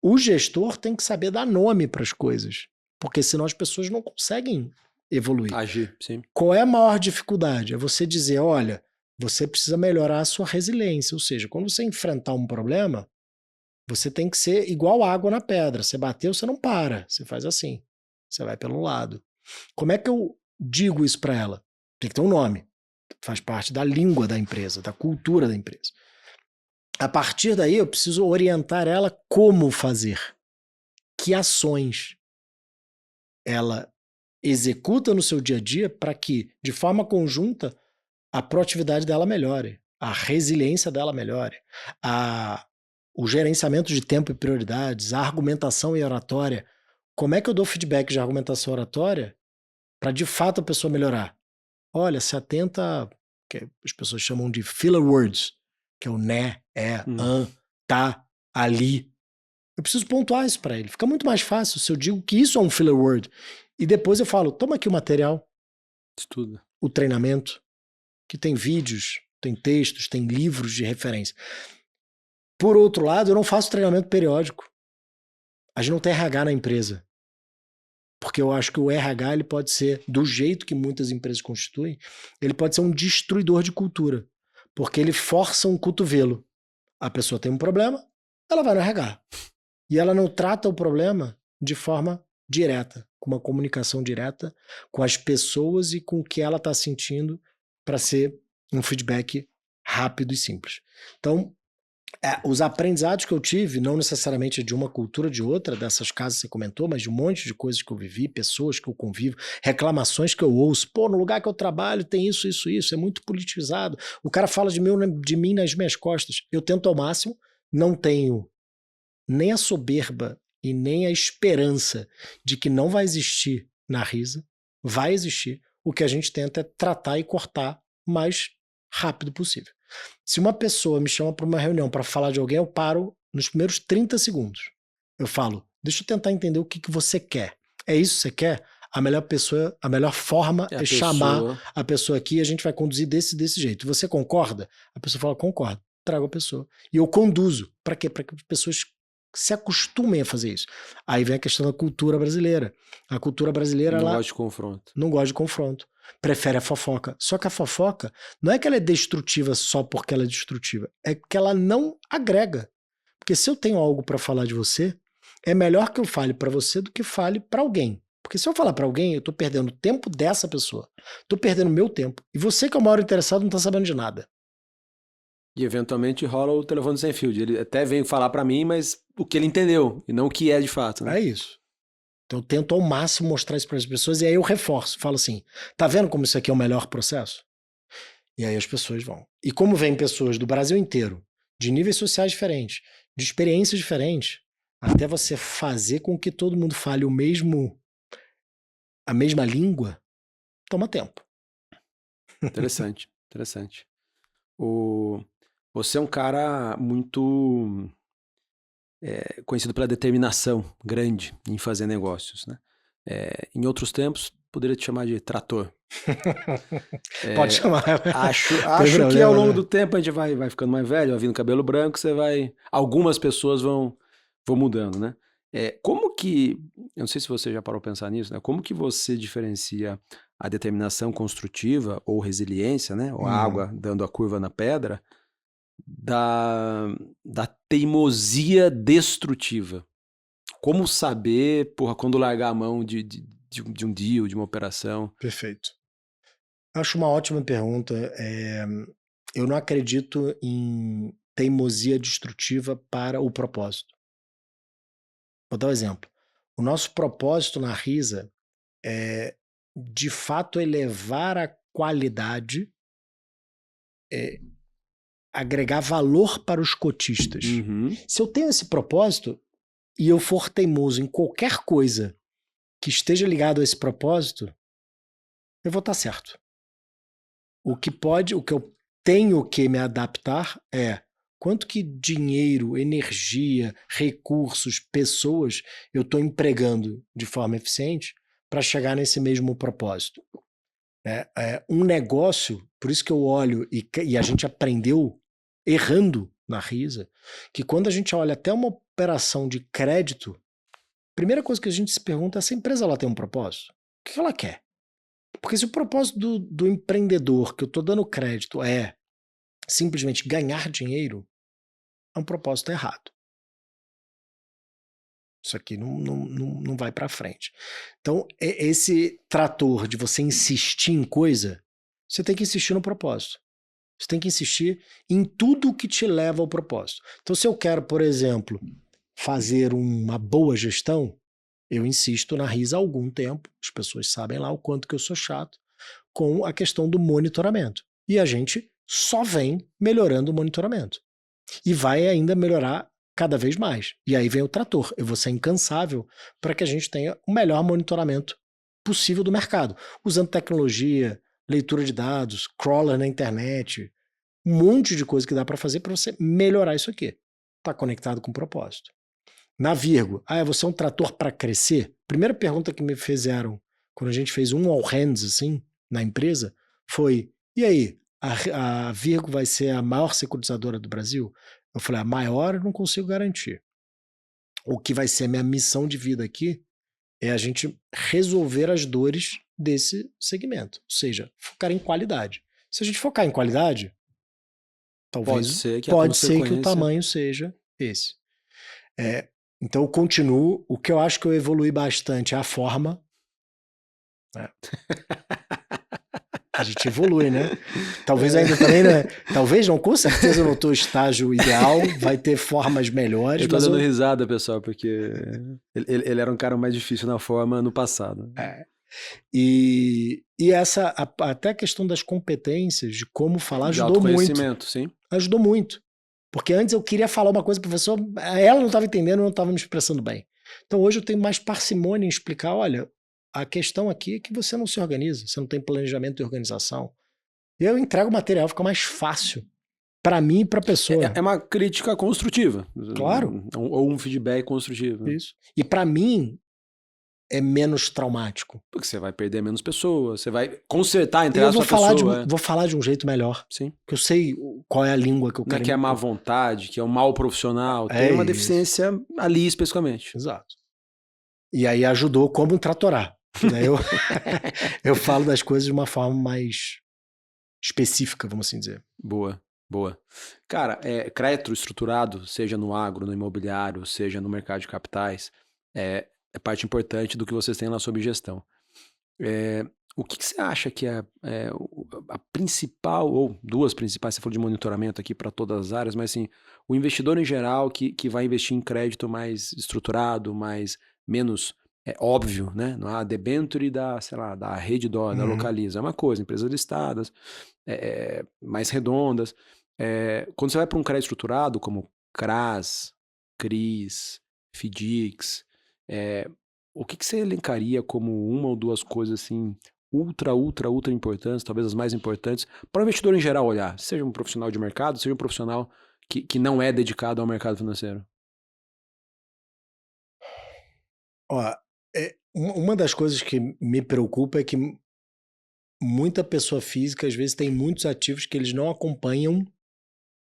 O gestor tem que saber dar nome para as coisas, porque senão as pessoas não conseguem evoluir. Agir, sim. Qual é a maior dificuldade? É você dizer, olha, você precisa melhorar a sua resiliência. Ou seja, quando você enfrentar um problema, você tem que ser igual água na pedra. Você bateu, você não para. Você faz assim. Você vai pelo lado. Como é que eu digo isso para ela? Tem que ter um nome. Faz parte da língua da empresa, da cultura da empresa. A partir daí, eu preciso orientar ela como fazer. Que ações ela executa no seu dia a dia para que, de forma conjunta, a proatividade dela melhore, a resiliência dela melhore, o gerenciamento de tempo e prioridades, a argumentação e oratória. Como é que eu dou feedback de argumentação e oratória para, de fato, a pessoa melhorar? Olha, se atenta, que as pessoas chamam de filler words, que é o né, tá, ali. Eu preciso pontuar isso para ele. Fica muito mais fácil se eu digo que isso é um filler word. E depois eu falo, toma aqui o material. Estuda. O treinamento, que tem vídeos, tem textos, tem livros de referência. Por outro lado, eu não faço treinamento periódico. A gente não tem RH na empresa. Porque eu acho que o RH ele pode ser, do jeito que muitas empresas constituem, ele pode ser um destruidor de cultura. Porque ele força um cotovelo. A pessoa tem um problema, ela vai no RH. E ela não trata o problema de forma direta, com uma comunicação direta com as pessoas e com o que ela está sentindo para ser um feedback rápido e simples. Então, os aprendizados que eu tive, não necessariamente de uma cultura ou de outra, dessas casas que você comentou, mas de um monte de coisas que eu vivi, pessoas que eu convivo, reclamações que eu ouço. Pô, no lugar que eu trabalho tem isso, isso, isso, é muito politizado. O cara fala de mim nas minhas costas. Eu tento ao máximo, não tenho nem a soberba e nem a esperança de que não vai existir na Risa. Vai existir. O que a gente tenta é tratar e cortar o mais rápido possível. Se uma pessoa me chama para uma reunião para falar de alguém, eu paro nos primeiros 30 segundos. Eu falo, deixa eu tentar entender o que você quer. É isso que você quer? A melhor forma é chamar a pessoa aqui e a gente vai conduzir desse jeito. Você concorda? A pessoa fala, concordo. Trago a pessoa. E eu conduzo. Para quê? Para que as pessoas se acostumem a fazer isso. Aí vem a questão da cultura brasileira. A cultura brasileira, Não ela gosta de confronto. não gosta de confronto. Prefere a fofoca. Só que a fofoca não é que ela é destrutiva só porque ela é destrutiva. É que ela não agrega. Porque se eu tenho algo para falar de você, é melhor que eu fale para você do que fale para alguém. Porque se eu falar para alguém, eu tô perdendo o tempo dessa pessoa. Tô perdendo meu tempo. E você que é o maior interessado não tá sabendo de nada. E eventualmente rola o telefone sem fio. Ele até vem falar para mim, mas o que ele entendeu, e não o que é de fato. Né? É isso. Então eu tento ao máximo mostrar isso para as pessoas e aí eu reforço. Falo assim, tá vendo como isso aqui é o melhor processo? E aí as pessoas vão. E como vem pessoas do Brasil inteiro, de níveis sociais diferentes, de experiências diferentes, até você fazer com que todo mundo fale a mesma língua, toma tempo. Interessante, interessante. Você é um cara muito conhecido pela determinação grande em fazer negócios, né? Em outros tempos, poderia te chamar de trator. Pode chamar. Acho problema, que ao longo né? do tempo a gente vai ficando mais velho, vai vindo cabelo branco, algumas pessoas vão mudando, né? Como que, eu não sei se você já parou para pensar nisso, né? Como que você diferencia a determinação construtiva ou resiliência, né? Ou a água dando a curva na pedra, da teimosia destrutiva? Como saber, porra, quando largar a mão de um deal, de uma operação? Perfeito. Acho uma ótima pergunta. Eu não acredito em teimosia destrutiva para o propósito. Vou dar um exemplo. O nosso propósito na Risa é, de fato, elevar a qualidade, agregar valor para os cotistas. Uhum. Se eu tenho esse propósito e eu for teimoso em qualquer coisa que esteja ligado a esse propósito, eu vou estar certo. O que eu tenho que me adaptar é quanto que dinheiro, energia, recursos, pessoas eu estou empregando de forma eficiente para chegar nesse mesmo propósito. Um negócio, por isso que eu olho e a gente aprendeu errando na Risa, que quando a gente olha até uma operação de crédito, a primeira coisa que a gente se pergunta é se a empresa ela tem um propósito. O que ela quer? Porque se o propósito do empreendedor que eu estou dando crédito é simplesmente ganhar dinheiro, é um propósito errado. Isso aqui não vai para frente. Então, esse trator de você insistir em coisa, você tem que insistir no propósito. Você tem que insistir em tudo que te leva ao propósito. Então, se eu quero, por exemplo, fazer uma boa gestão, eu insisto na Risa há algum tempo, as pessoas sabem lá o quanto que eu sou chato, com a questão do monitoramento. E a gente só vem melhorando o monitoramento. E vai ainda melhorar cada vez mais. E aí vem o trator. Eu vou ser incansável para que a gente tenha o melhor monitoramento possível do mercado, usando tecnologia, leitura de dados, crawler na internet, um monte de coisa que dá para fazer para você melhorar isso aqui. Está conectado com o propósito. Na Virgo, você é um trator para crescer? Primeira pergunta que me fizeram quando a gente fez um all hands assim, na empresa, foi, e aí, a Virgo vai ser a maior securitizadora do Brasil? Eu falei, a maior eu não consigo garantir. O que vai ser a minha missão de vida aqui é a gente resolver as dores desse segmento. Ou seja, focar em qualidade. Se a gente focar em qualidade, Talvez Pode ser que a pode ser que o consequência- tamanho seja esse. Então eu continuo. O que eu acho que eu evolui bastante é a forma. né? A gente evolui, né? Talvez ainda também, né? Talvez não, com certeza no teu estágio ideal vai ter formas melhores. Eu tô mas dando risada, pessoal, porque ele era um cara mais difícil na forma no passado. E até a questão das competências, de como falar, De ajudou muito. autoconhecimento, sim. Ajudou muito. Porque antes eu queria falar uma coisa para a pessoa, ela não estava entendendo, eu não estava me expressando bem. Então hoje eu tenho mais parcimônia em explicar, olha, a questão aqui é que você não se organiza, você não tem planejamento e organização. E eu entrego o material, fica mais fácil para mim e para a pessoa. É uma crítica construtiva. Claro. Ou um feedback construtivo. Isso. E para mim é menos traumático. Porque você vai perder menos pessoas, você vai consertar, entre Eu aspas, vou a pessoa. vou falar de um jeito melhor. Sim. Porque eu sei qual é a língua que eu Não é quero. que é má vontade, que é um mau profissional. É Tem uma isso. deficiência ali especificamente. Exato. E aí ajudou como tratorar. Daí eu falo das coisas de uma forma mais específica, vamos assim dizer. Boa, boa. Cara, crédito estruturado, seja no agro, no imobiliário, seja no mercado de capitais, é parte importante do que vocês têm lá sob gestão. O que você acha que é a principal, ou duas principais, você falou de monitoramento aqui para todas as áreas, mas assim, o investidor em geral que vai investir em crédito mais estruturado, menos óbvio, né? A debenture sei lá, da Rede Dó, da Localiza, é uma coisa, empresas listadas, mais redondas. Quando você vai para um crédito estruturado, como CRAS, CRIs, FDICs, o que você elencaria como uma ou duas coisas assim ultra importantes, talvez as mais importantes, para o investidor em geral olhar, seja um profissional de mercado, seja um profissional que não é dedicado ao mercado financeiro? Ó, uma das coisas que me preocupa é que muita pessoa física às vezes tem muitos ativos que eles não acompanham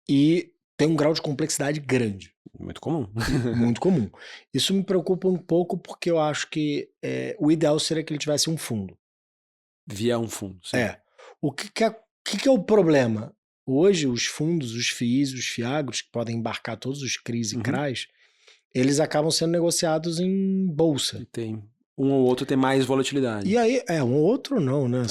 e tem um grau de complexidade grande. Muito comum. Muito comum. Isso me preocupa um pouco porque eu acho que o ideal seria que ele tivesse um fundo. Via um fundo, sim. O que é o problema? Hoje, os fundos, os FIIs, os FIAGROS, que podem embarcar todos os CRIs e CRAs, eles acabam sendo negociados em bolsa. E tem um ou outro tem mais volatilidade. E aí, um ou outro não, né?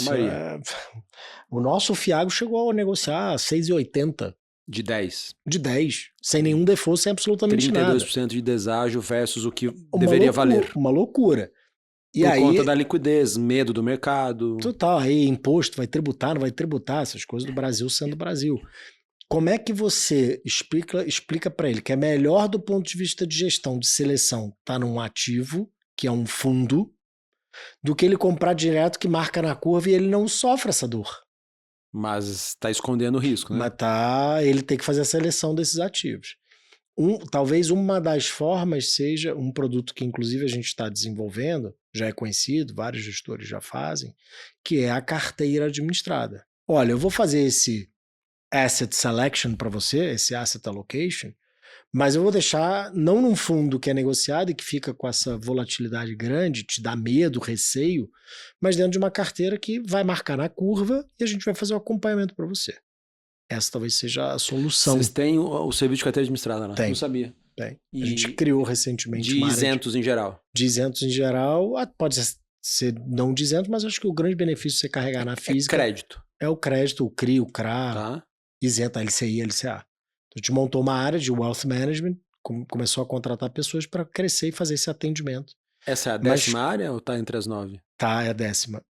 O nosso FIAGRO chegou a negociar 6,80. De 10. De 10. Sem nenhum default, sem absolutamente 32% nada. 32% de deságio versus o que deveria valer. Uma loucura. E Por aí, conta da liquidez, medo do mercado. Total, aí imposto, vai tributar, não vai tributar, essas coisas do Brasil sendo Brasil. Como é que você explica para ele que é melhor do ponto de vista de gestão, de seleção, tá num ativo, que é um fundo, do que ele comprar direto que marca na curva e ele não sofre essa dor. Mas está escondendo o risco, né? Mas ele tem que fazer a seleção desses ativos. Talvez uma das formas seja um produto que inclusive a gente está desenvolvendo, já é conhecido, vários gestores já fazem, que é a carteira administrada. Olha, eu vou fazer esse asset selection para você, esse asset allocation, mas eu vou deixar não num fundo que é negociado e que fica com essa volatilidade grande, te dá medo, receio, mas dentro de uma carteira que vai marcar na curva e a gente vai fazer o acompanhamento para você. Essa talvez seja a solução. Vocês têm o serviço de carteira administrada, né? Tem. Não sabia. Tem. A gente criou recentemente de isentos em geral. De isentos em geral, pode ser não de isento, mas acho que o grande benefício de você carregar na física crédito. É o crédito, o CRI, o CRA, Tá. isenta LCI, LCA. Então, a gente montou uma área de wealth management, começou a contratar pessoas para crescer e fazer esse atendimento. Essa é a 10ª área ou tá entre as 9? Tá, é a 10ª.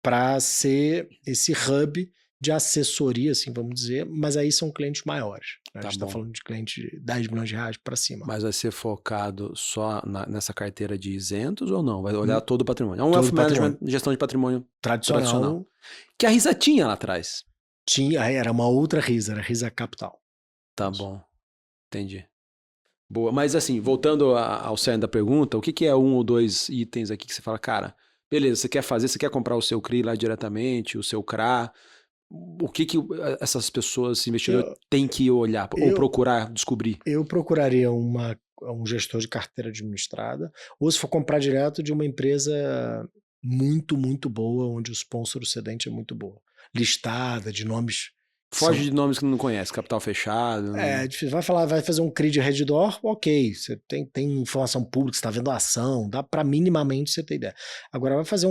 Para ser esse hub de assessoria, assim, vamos dizer, mas aí são clientes maiores. Né? A gente está falando de clientes de 10 milhões de reais para cima. Mas vai ser focado só nessa carteira de isentos ou não? Vai olhar todo o patrimônio? É um wealth management, gestão de patrimônio tradicional. Que a Risa tinha lá atrás. Era uma outra Risa, era Risa Capital. Tá bom, entendi. Boa, mas assim, voltando ao cerne da pergunta, o que é um ou dois itens aqui que você fala, cara, beleza, você quer comprar o seu CRI lá diretamente, o seu CRA, o que essas pessoas, esse investidor, tem que olhar ou procurar descobrir? Eu procuraria um gestor de carteira administrada, ou se for comprar direto de uma empresa muito, muito boa, onde o sponsor cedente é muito boa, listada, de nomes Foge de nomes que não conhece, capital fechado. É difícil. Vai fazer um CRI de Redditor, ok. Você tem informação pública, você está vendo a ação, dá para minimamente você ter ideia. Agora vai fazer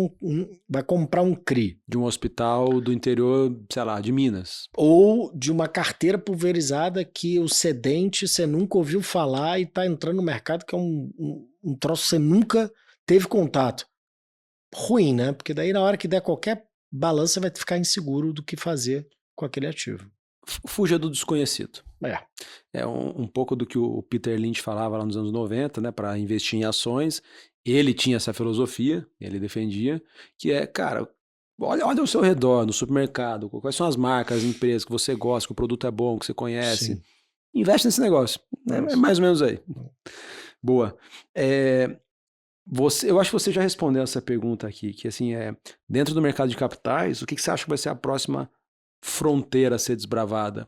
vai comprar um CRI. De um hospital do interior, sei lá, de Minas. Ou de uma carteira pulverizada que o cedente você nunca ouviu falar e está entrando no mercado que é um troço que você nunca teve contato. Ruim, né? Porque daí na hora que der qualquer balanço você vai ficar inseguro do que fazer com aquele ativo. Fuja do desconhecido. É um pouco do que o Peter Lynch falava lá nos anos 90, né, para investir em ações. Ele tinha essa filosofia, ele defendia, que é, cara, olha ao seu redor, no supermercado, quais são as marcas, as empresas que você gosta, que o produto é bom, que você conhece. Sim. Investe nesse negócio. É mais ou menos aí. Boa. Eu acho que você já respondeu essa pergunta aqui, que assim, dentro do mercado de capitais, o que você acha que vai ser a próxima fronteira a ser desbravada?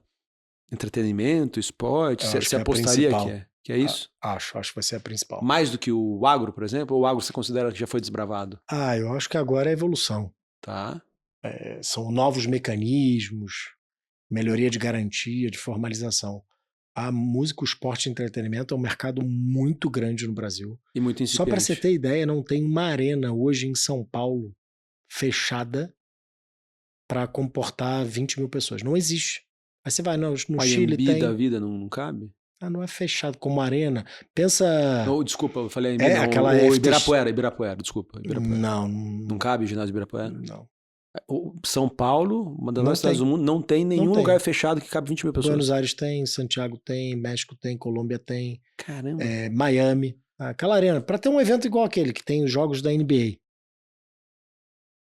Entretenimento, esporte? Você apostaria que é isso? Acho que vai ser a principal. Mais do que o agro, por exemplo? Ou o agro você considera que já foi desbravado? Eu acho que agora é evolução. Tá. São novos mecanismos, melhoria de garantia, de formalização. A música, o esporte e entretenimento é um mercado muito grande no Brasil. E muito incipiente. Só para você ter ideia, não tem uma arena hoje em São Paulo fechada para comportar 20 mil pessoas. Não existe. Aí você vai no Chile, tem... da vida não cabe? Não é fechado como arena. Pensa... Desculpa, eu falei aquela Ibirapuera, desculpa. Ibirapuera. Não cabe o ginásio de Ibirapuera? Não. São Paulo, uma das maiores cidades do mundo, não tem nenhum lugar fechado que cabe 20 mil pessoas. Buenos Aires tem, Santiago tem, México tem, Colômbia tem. Caramba. Miami. Aquela arena. Para ter um evento igual aquele, que tem os jogos da NBA.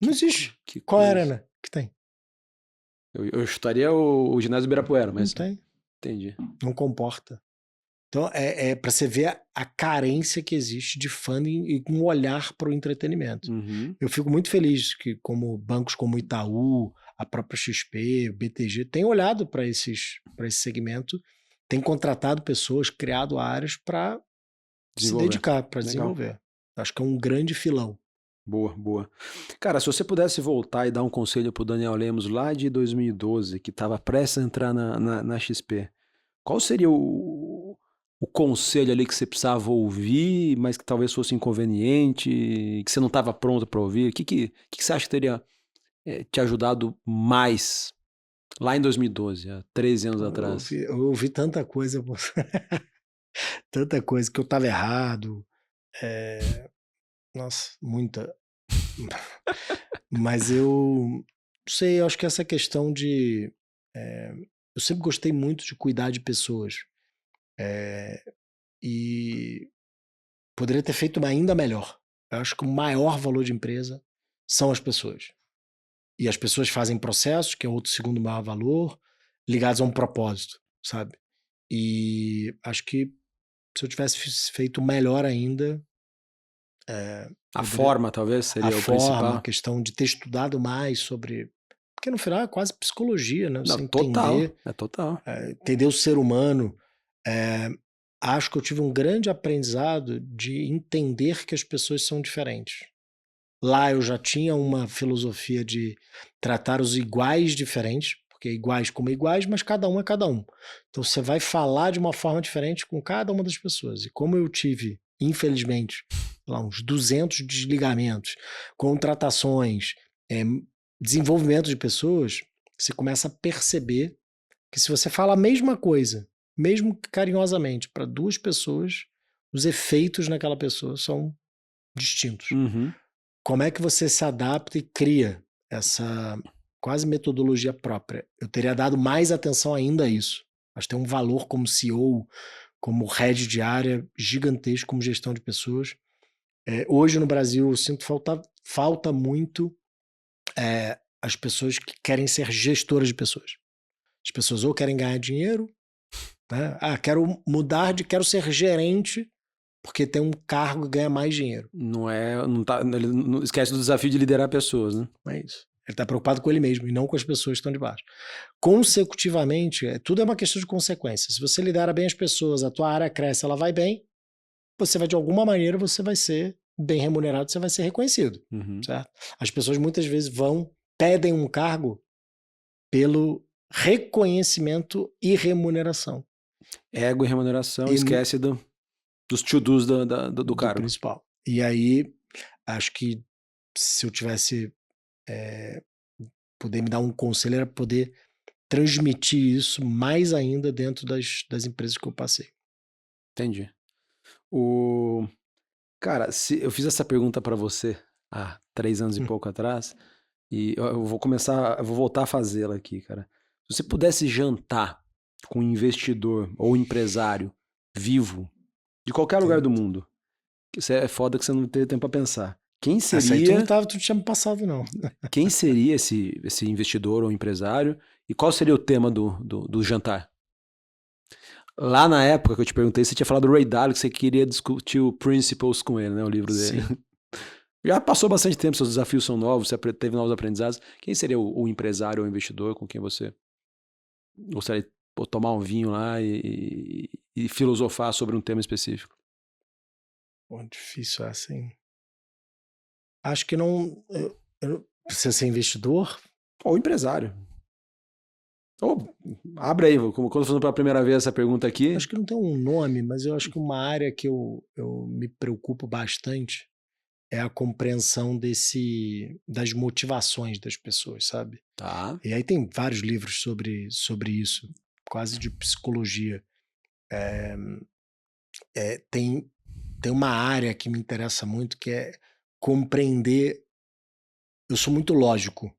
Não existe. Qual é a arena que tem? Eu chutaria o ginásio Ibirapuera, mas... Não tem. Entendi. Não comporta. Então, para você ver a carência que existe de funding e um olhar para o entretenimento. Uhum. Eu fico muito feliz que bancos como Itaú, a própria XP, o BTG, têm olhado para esse segmento, têm contratado pessoas, criado áreas para se dedicar, para desenvolver. Acho que é um grande filão. Boa. Cara, se você pudesse voltar e dar um conselho pro Daniel Lemos lá de 2012, que estava prestes a entrar na XP, qual seria o conselho ali que você precisava ouvir, mas que talvez fosse inconveniente, que você não estava pronto para ouvir? O que você acha que teria te ajudado mais lá em 2012, há 13 anos atrás? Eu ouvi tanta coisa, tanta coisa que eu estava errado. Nossa, muita. Mas eu não sei, eu acho que essa questão de... eu sempre gostei muito de cuidar de pessoas. E poderia ter feito ainda melhor. Eu acho que o maior valor de empresa são as pessoas. E as pessoas fazem processos, que é outro segundo maior valor, ligados a um propósito, sabe? E acho que se eu tivesse feito melhor ainda... a forma, talvez, seria o principal. A questão de ter estudado mais sobre... Porque no final é quase psicologia, né? Você Total. Entender o ser humano. Acho que eu tive um grande aprendizado de entender que as pessoas são diferentes. Lá eu já tinha uma filosofia de tratar os iguais diferentes, porque iguais como iguais, mas cada um é cada um. Então você vai falar de uma forma diferente com cada uma das pessoas. E como eu tive, infelizmente, lá, uns 200 desligamentos, contratações, desenvolvimento de pessoas, você começa a perceber que se você fala a mesma coisa, mesmo carinhosamente, para duas pessoas, os efeitos naquela pessoa são distintos. Uhum. Como é que você se adapta e cria essa quase metodologia própria? Eu teria dado mais atenção ainda a isso. Acho que tem um valor como CEO, como head de área gigantesco, como gestão de pessoas. Hoje no Brasil eu sinto falta muito as pessoas que querem ser gestoras de pessoas. As pessoas ou querem ganhar dinheiro, né? Quero ser gerente porque tem um cargo e ganha mais dinheiro. Ele não esquece do desafio de liderar pessoas, né? Não é isso. Ele está preocupado com ele mesmo e não com as pessoas que estão de baixo. Consecutivamente, tudo é uma questão de consequência. Se você lidera bem as pessoas, a tua área cresce, ela vai bem, você vai, de alguma maneira, você vai ser bem remunerado, você vai ser reconhecido. Uhum. Certo? As pessoas muitas vezes pedem um cargo pelo reconhecimento e remuneração. Ego e remuneração, E esquece dos to-dos do do cargo. principal. E aí, acho que se eu tivesse poder me dar um conselho, era poder transmitir isso mais ainda dentro das empresas que eu passei. Entendi. Cara, se eu fiz essa pergunta pra você há 3 anos e pouco atrás, e eu vou voltar a fazê-la aqui, cara. Se você pudesse jantar com um investidor ou empresário vivo, de qualquer lugar do mundo, que isso é foda que você não teve tempo pra pensar. Quem Essa aí seria, tu não tinha me passado, não. quem seria esse investidor ou empresário e qual seria o tema do jantar? Lá na época que eu te perguntei, você tinha falado do Ray Dalio, que você queria discutir o Principles com ele, né? O livro dele. Sim. Já passou bastante tempo, seus desafios são novos, você teve novos aprendizados. Quem seria o empresário ou investidor com quem você gostaria de tomar um vinho lá e filosofar sobre um tema específico? Pô, difícil assim. Acho que não. Precisa ser investidor? Ou empresário. Ou, abre aí, como quando eu fazendo pela primeira vez essa pergunta aqui. Acho que não tem um nome, mas eu acho que uma área que eu me preocupo bastante é a compreensão das motivações das pessoas, sabe? Tá. E aí tem vários livros sobre isso, quase de psicologia. Tem uma área que me interessa muito, que é compreender. Eu sou muito lógico,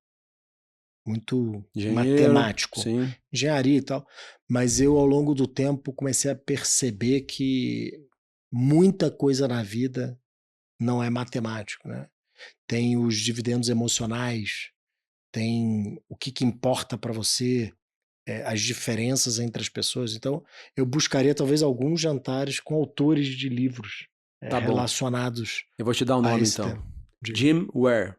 muito Engenheiro, matemático, sim. engenharia e tal, mas eu, ao longo do tempo, comecei a perceber que muita coisa na vida não é matemático, né? Tem os dividendos emocionais, tem o que importa para você, as diferenças entre as pessoas. Então, eu buscaria talvez alguns jantares com autores de livros Tá bom. relacionados Eu vou te dar um a nome esse então. tema. Jim Ware.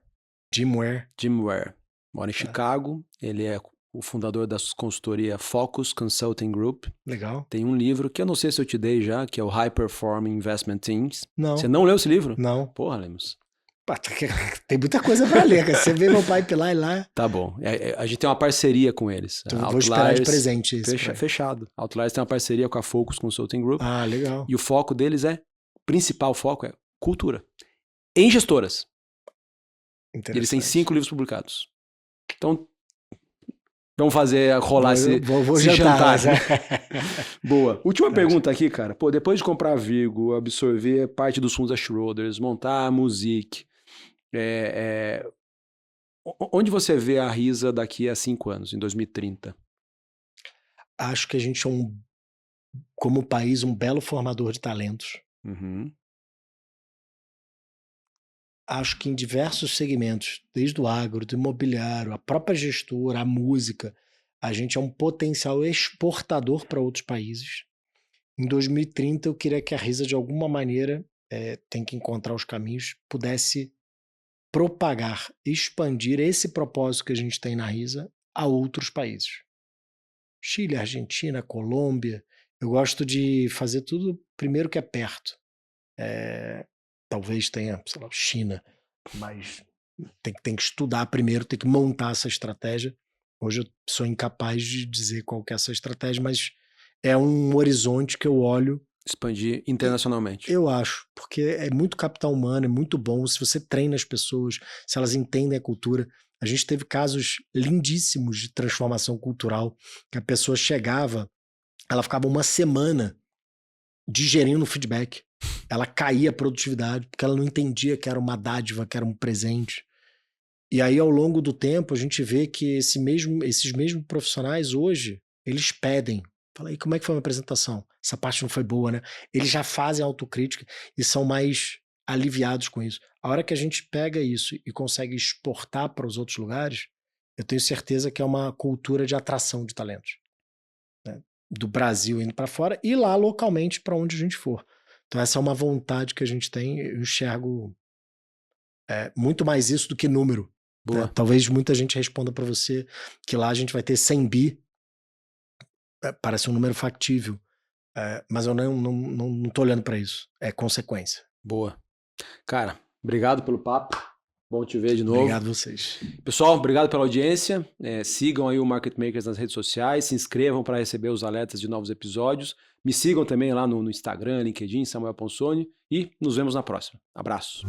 Jim Ware. Jim Ware. Mora em Chicago. Ele é o fundador da consultoria Focus Consulting Group. Legal. Tem um livro que eu não sei se eu te dei já, que é o High Performing Investment Teams. Não. Você não leu esse livro? Não. Porra, Lemos. Pá, tem muita coisa pra ler, cara. Você vê meu pipeline lá. Tá bom. A gente tem uma parceria com eles. Então, vou esperar de presente isso. Fechado. Outliers tem uma parceria com a Focus Consulting Group. Ah, legal. E o foco deles o principal foco é cultura. Em gestoras. E eles têm 5 livros publicados. Então, vamos fazer rolar esse jantar. Boa. Última pergunta aqui, cara. Pô, depois de comprar a Virgo, absorver parte dos fundos da Schroders, montar a Music, onde você vê a Risa daqui a 5 anos, em 2030? Acho que a gente é como país, um belo formador de talentos. Uhum. Acho que em diversos segmentos, desde o agro, do imobiliário, a própria gestora, a música, a gente é um potencial exportador para outros países. Em 2030, eu queria que a Risa, de alguma maneira, tem que encontrar os caminhos, pudesse propagar, expandir esse propósito que a gente tem na Risa a outros países. Chile, Argentina, Colômbia. Eu gosto de fazer tudo primeiro que é perto. Talvez tenha, sei lá, China, mas tem que estudar primeiro, tem que montar essa estratégia. Hoje eu sou incapaz de dizer qual que é essa estratégia, mas é um horizonte que eu olho. Expandir internacionalmente. Eu acho, porque é muito capital humano, é muito bom se você treina as pessoas, se elas entendem a cultura. A gente teve casos lindíssimos de transformação cultural, que a pessoa chegava, ela ficava uma semana digerindo o feedback. Ela caía a produtividade, porque ela não entendia que era uma dádiva, que era um presente. E aí, ao longo do tempo, a gente vê que esses mesmos profissionais hoje, eles pedem. Fala aí, como é que foi a minha apresentação? Essa parte não foi boa, né? Eles já fazem autocrítica e são mais aliviados com isso. A hora que a gente pega isso e consegue exportar para os outros lugares, eu tenho certeza que é uma cultura de atração de talentos, né? Do Brasil indo para fora e lá localmente para onde a gente for. Então essa é uma vontade que a gente tem. Eu enxergo muito mais isso do que número. Né? Talvez muita gente responda para você que lá a gente vai ter 100 bi. Parece um número factível. Mas eu não tô olhando para isso. É consequência. Boa. Cara, obrigado pelo papo. Bom te ver de novo. Obrigado a vocês. Pessoal, obrigado pela audiência. Sigam aí o Market Makers nas redes sociais, se inscrevam para receber os alertas de novos episódios. Me sigam também lá no Instagram, LinkedIn, Samuel Ponsoni, e nos vemos na próxima. Abraço.